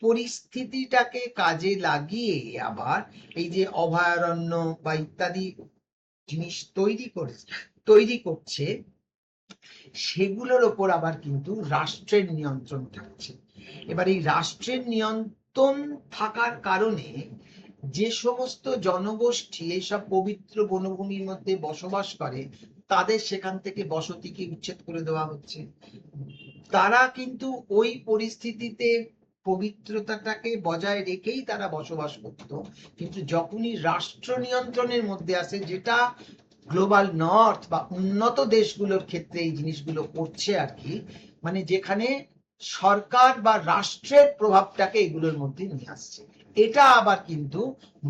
পরিস্থিতিটাকে কাজে লাগিয়ে আবার এই যে অভয়ারণ্য বা ইত্যাদি জিনিস তৈরি করছে, সেগুলোর ওপর আবার কিন্তু রাষ্ট্রের নিয়ন্ত্রণ থাকছে। এবার এই রাষ্ট্রের নিয়ন্ত্রণ থাকার কারণে যে সমস্ত জনগোষ্ঠী এইসব পবিত্র বনভূমির মধ্যে বসবাস করে, তাদের সেখান থেকে বসতিকে উচ্ছেদ করে দেওয়া হচ্ছে। তারা কিন্তু ওই পরিস্থিতিতে পবিত্রতাটাকে বজায় রেখেই তারা বসবাস করত, কিন্তু যখনই রাষ্ট্র নিয়ন্ত্রণের মধ্যে আসে, যেটা গ্লোবাল নর্থ বা উন্নত দেশগুলোর ক্ষেত্রে এই জিনিসগুলো করছে আর কি, মানে যেখানে সরকার বা রাষ্ট্রের প্রভাবটাকে এগুলোর মধ্যে নিয়ে আসছে, এটা আবার কিন্তু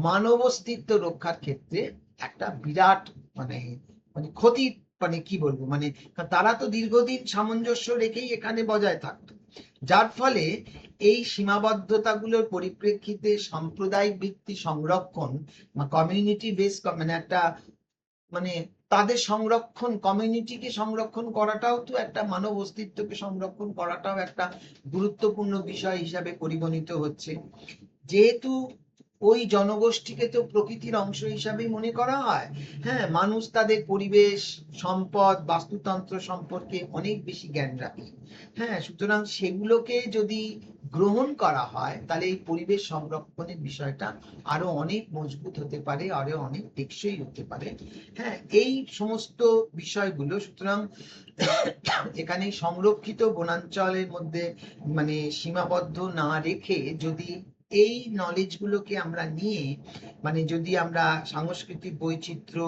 মানব অস্তিত্ব রক্ষার ক্ষেত্রে একটা বিরাট মানে মানে ক্ষতি, মানে কি বলবো, মানে তারা তো দীর্ঘদিন সামঞ্জস্য রেখেই এখানে বজায় থাকতো, যার ফলে এই সীমাবদ্ধতাগুলোর পরিপ্রেক্ষিতে সাম্প্রদায়িক ভিত্তি সংরক্ষণ বা কমিউনিটি বেস মানে একটা মানে তাদের সংরক্ষণ, কমিউনিটিকে সংরক্ষণ করাটাও তো একটা মানব অস্তিত্বকে সংরক্ষণ করাটাও একটা গুরুত্বপূর্ণ বিষয় হিসাবে পরিগণিত হচ্ছে। যেহেতু ওই জনগোষ্ঠীকে তো প্রকৃতির অংশ হিসাবেই মনে করা হয়, হ্যাঁ, মানুষ তাদের পরিবেশ, সম্পদ, বাস্তুতন্ত্র সম্পর্কে অনেক বেশি জ্ঞান রাখে। হ্যাঁ, সুতরাং সেগুলোকে যদি গ্রহণ করা হয়, তাহলে এই পরিবেশ সংরক্ষণের বিষয়টা আরো অনেক মজবুত হতে পারে, আরো অনেক টেকসই হতে পারে। হ্যাঁ, এই সমস্ত বিষয়গুলো, সুতরাং এখানে সংরক্ষিত বনাঞ্চলের মধ্যে মানে সীমাবদ্ধ না রেখে যদি এই নলেজগুলোকে আমরা নিয়ে মানে যদি আমরা সাংস্কৃতিক বৈচিত্র্য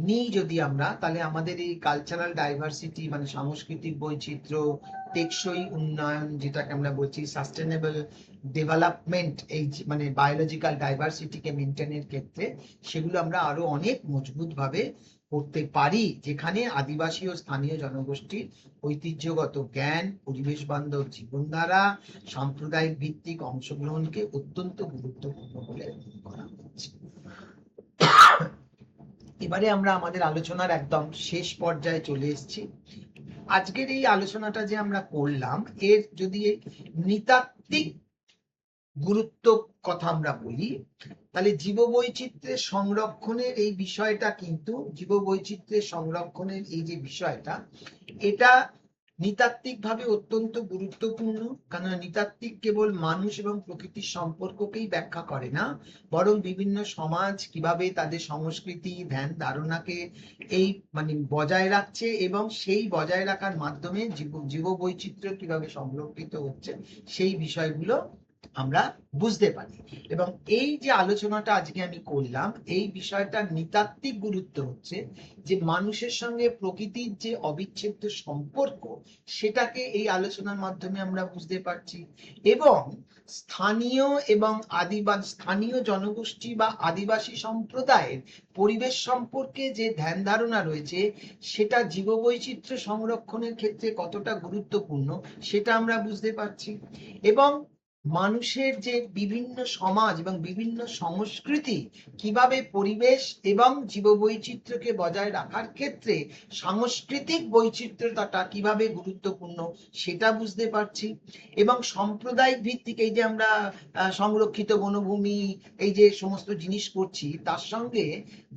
নিই, যদি আমরা, তাহলে আমাদের এই কালচারাল ডাইভার্সিটি মানে সাংস্কৃতিক বৈচিত্র্য, টেকসই উন্নয়ন যেটাকে আমরা বলছি, সাস্টেনেবল ডেভেলপমেন্ট, এই মানে বায়োলজিক্যাল ডাইভার্সিটিকে মেনটেনের ক্ষেত্রে সেগুলো আমরা আরো অনেক মজবুত ভাবে করতে পারি, যেখানে আদিবাসী ও স্থানীয় জনগোষ্ঠীর ঐতিহ্যগত জ্ঞান, পরিবেশ বান্ধব জীবনধারা, সাম্প্রদায়িক ভিত্তিক অংশগ্রহণকে অত্যন্ত গুরুত্বপূর্ণ বলে মনে করা হচ্ছে। এবারে আমরা আমাদের আলোচনার একদম শেষ পর্যায়ে চলে এসেছি। আজকের এই আলোচনাটা যে আমরা করলাম, এর যদি নৃতাত্ত্বিক গুরুত্ব কথা আমরা বলি, তাহলে জীববৈচিত্র্যের সংরক্ষণের এই বিষয়টা কিন্তু, জীববৈচিত্র্যের সংরক্ষণের এই যে বিষয়টা, এটা নৃতাত্ত্বিকভাবে অত্যন্ত গুরুত্বপূর্ণ, কারণ নৃতাত্ত্বিক কেবল মানুষ এবং প্রকৃতির সম্পর্ককেই ব্যাখ্যা করে না, বরং বিভিন্ন সমাজ কিভাবে তাদের সংস্কৃতি ধ্যান ধারণাকে এই বজায় রাখছে এবং সেই বজায় রাখার মাধ্যমে জীববৈচিত্র্য কিভাবে সংরক্ষিত হচ্ছে সেই বিষয়গুলো আমরা বুঝতে পারি। এবং এই যে আলোচনাটা আজকে আমি করলাম, এই বিষয়টার নৃতাত্ত্বিক গুরুত্ব হচ্ছে যে মানুষের সঙ্গে প্রকৃতির যে অবিচ্ছেদ্য সম্পর্ক, সেটাকে এই আলোচনার মাধ্যমে আমরা বুঝতে পারছি। এবং স্থানীয় এবং স্থানীয় জনগোষ্ঠী বা আদিবাসী সম্প্রদায়ের পরিবেশ সম্পর্কে যে ধ্যান ধারণা রয়েছে, সেটা জীববৈচিত্র্য সংরক্ষণের ক্ষেত্রে কতটা গুরুত্বপূর্ণ সেটা আমরা বুঝতে পারছি। এবং মানুষের যে বিভিন্ন সমাজ এবং বিভিন্ন সংস্কৃতি কিভাবে পরিবেশ এবং জীববৈচিত্র্যকে বজায় রাখার ক্ষেত্রে সাংস্কৃতিক বৈচিত্র্যতা কিভাবে গুরুত্বপূর্ণ সেটা বুঝতে পারছি। এবং সাম্প্রদায়িক ভিত্তিক এই যে আমরা সংরক্ষিত বনভূমি এই যে সমস্ত জিনিস করছি, তার সঙ্গে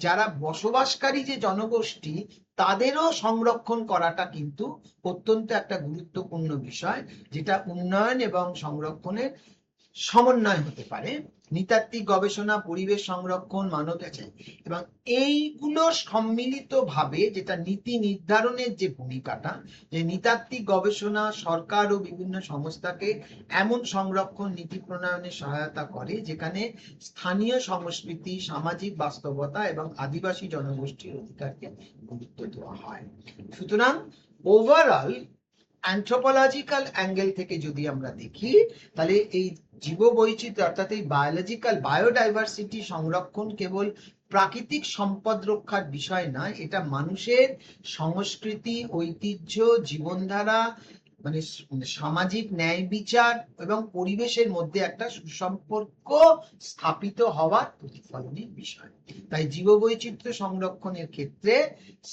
যারা বসবাসকারী যে জনগোষ্ঠী তাদেরও সংরক্ষণ করাটা কিন্তু অত্যন্ত একটা গুরুত্বপূর্ণ বিষয়, যেটা উন্নয়ন এবং সংরক্ষণের সমন্বয় হতে পারে। নৃতাত্ত্বিক গবেষণা, পরিবেশ সংরক্ষণ, মানব যাচাই এবং এইগুলো সম্মিলিত ভাবে যেটা নীতি নির্ধারণের যে ভূমিকাটা, যে নৃতাত্ত্বিক গবেষণা সরকার ও বিভিন্ন সংস্থাকে এমন সংরক্ষণ নীতি প্রণয়নে সহায়তা করে যেখানে স্থানীয় সংস্কৃতি, সামাজিক বাস্তবতা এবং আদিবাসী জনগোষ্ঠীর অধিকারকে গুরুত্ব দেওয়া হয়। সুতরাং ওভারঅল অ্যানথ্রোপোলজিক্যাল অ্যাঙ্গেল থেকে যদি আমরা দেখি, তাহলে এই জীববৈচিত্র্য অর্থাৎ এই বায়োডাইভার্সিটি সংরক্ষণ কেবল প্রাকৃতিক সম্পদ রক্ষার বিষয় নয়, এটা মানুষের সংস্কৃতি, ঐতিহ্য, জীবনধারা, সামাজিক ন্যায় বিচার এবং পরিবেশের মধ্যে একটা সুসম্পর্ক স্থাপিত হওয়ার প্রতিফলনের বিষয়। তাই জীববৈচিত্র্য সংরক্ষণের ক্ষেত্রে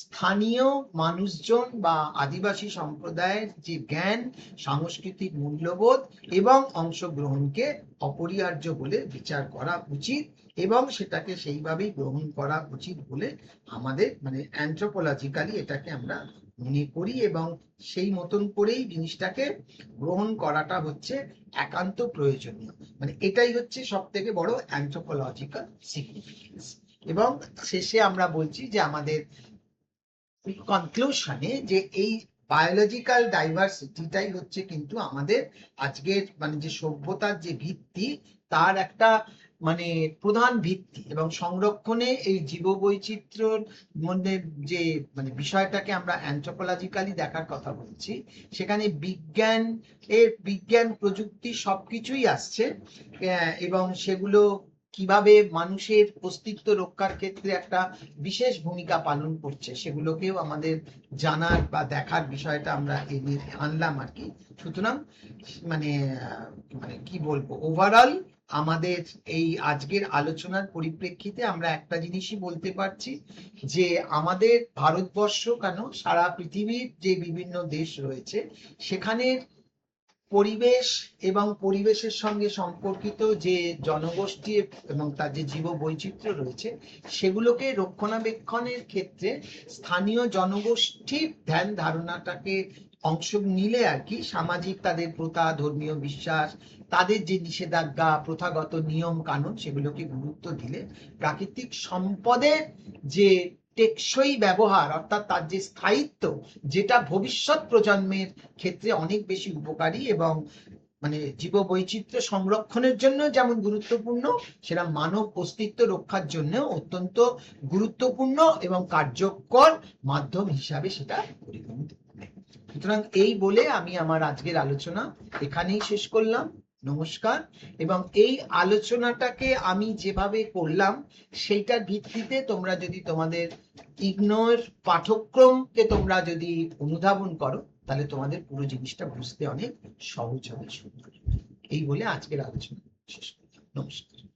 স্থানীয় মানুষজন বা আদিবাসী সম্প্রদায়ের যে জ্ঞান, সাংস্কৃতিক মূল্যবোধ এবং অংশগ্রহণকে অপরিহার্য বলে বিচার করা উচিত এবং সেটাকে সেইভাবেই গ্রহণ করা উচিত বলে আমাদের অ্যানথ্রোপোলজিক্যালি এটাকে আমরা মনে করি এবং সেই মতন করেই জিনিসটাকে গ্রহণ করাটা হচ্ছে একান্ত প্রয়োজনীয়। এটাই হচ্ছে সব থেকে বড় অ্যানথ্রোপোলজিক্যাল সিগনিফিকেন্স। এবং শেষে আমরা বলছি যে আমাদের কনক্লুশনে যে এই বায়োলজিক্যাল ডাইভার্সিটিটাই হচ্ছে কিন্তু আমাদের আজকের যে সভ্যতার যে ভিত্তি, তার একটা প্রধান ভিত্তি। এবং সংরক্ষণে এই জীববৈচিত্র্যর মধ্যে যে বিষয়টাকে আমরা অ্যানথ্রোপোলজিক্যালি দেখার কথা বলছি, সেখানে বিজ্ঞান প্রযুক্তি সবকিছুই আসছে এবং সেগুলো কিভাবে মানুষের অস্তিত্ব রক্ষার ক্ষেত্রে একটা বিশেষ ভূমিকা পালন করছে সেগুলোকেও আমাদের জানার বা দেখার বিষয়টা আমরা এগিয়ে আনলাম আর কি। সুতরাং কি বলবো, ওভারঅল আমাদের এই আজকের আলোচনার পরিপ্রেক্ষিতে আমরা একটা জিনিসই বলতে পারছি যে আমাদের ভারতবর্ষ কেন, সারা পৃথিবীর যে বিভিন্ন দেশ রয়েছে সেখানের পরিবেশ এবং পরিবেশের সঙ্গে সম্পর্কিত যে জনগোষ্ঠী এবং তার যে জীববৈচিত্র্য রয়েছে, সেগুলোকে রক্ষণাবেক্ষণের ক্ষেত্রে স্থানীয় জনগোষ্ঠীর ধ্যান ধারণাটাকে অংশ নিলে আর কি, সামাজিক তাদের প্রথা, ধর্মীয় বিশ্বাস, তাদের যে নিষেধাজ্ঞা, প্রথাগত নিয়ম কানুন, সেগুলোকে গুরুত্ব দিলে প্রাকৃতিক সম্পদের যে টেকসই ব্যবহার অর্থাৎ তার যে স্থায়িত্ব, যেটা ভবিষ্যৎ প্রজন্মের ক্ষেত্রে অনেক বেশি উপকারী এবং জীববৈচিত্র্য সংরক্ষণের জন্য যেমন গুরুত্বপূর্ণ, সেটা মানব অস্তিত্ব রক্ষার জন্য অত্যন্ত গুরুত্বপূর্ণ এবং কার্যকর মাধ্যম হিসাবে সেটা পরিগণিত হবে। সুতরাং এই বলে আমি আমার আজকের আলোচনা এখানেই শেষ করলাম। নমস্কার। এবং এই আলোচনাটাকে আমি যেভাবে করলাম সেইটার ভিত্তিতে তোমরা যদি তোমাদের ইগনোর পাঠ্যক্রমকে তোমরা যদি অনুধাবন করো, তাহলে তোমাদের পুরো জিনিসটা বুঝতে অনেক সহজ হবে, সুন্দর। এই বলে আজকের আলোচনা শেষ করলাম। নমস্কার।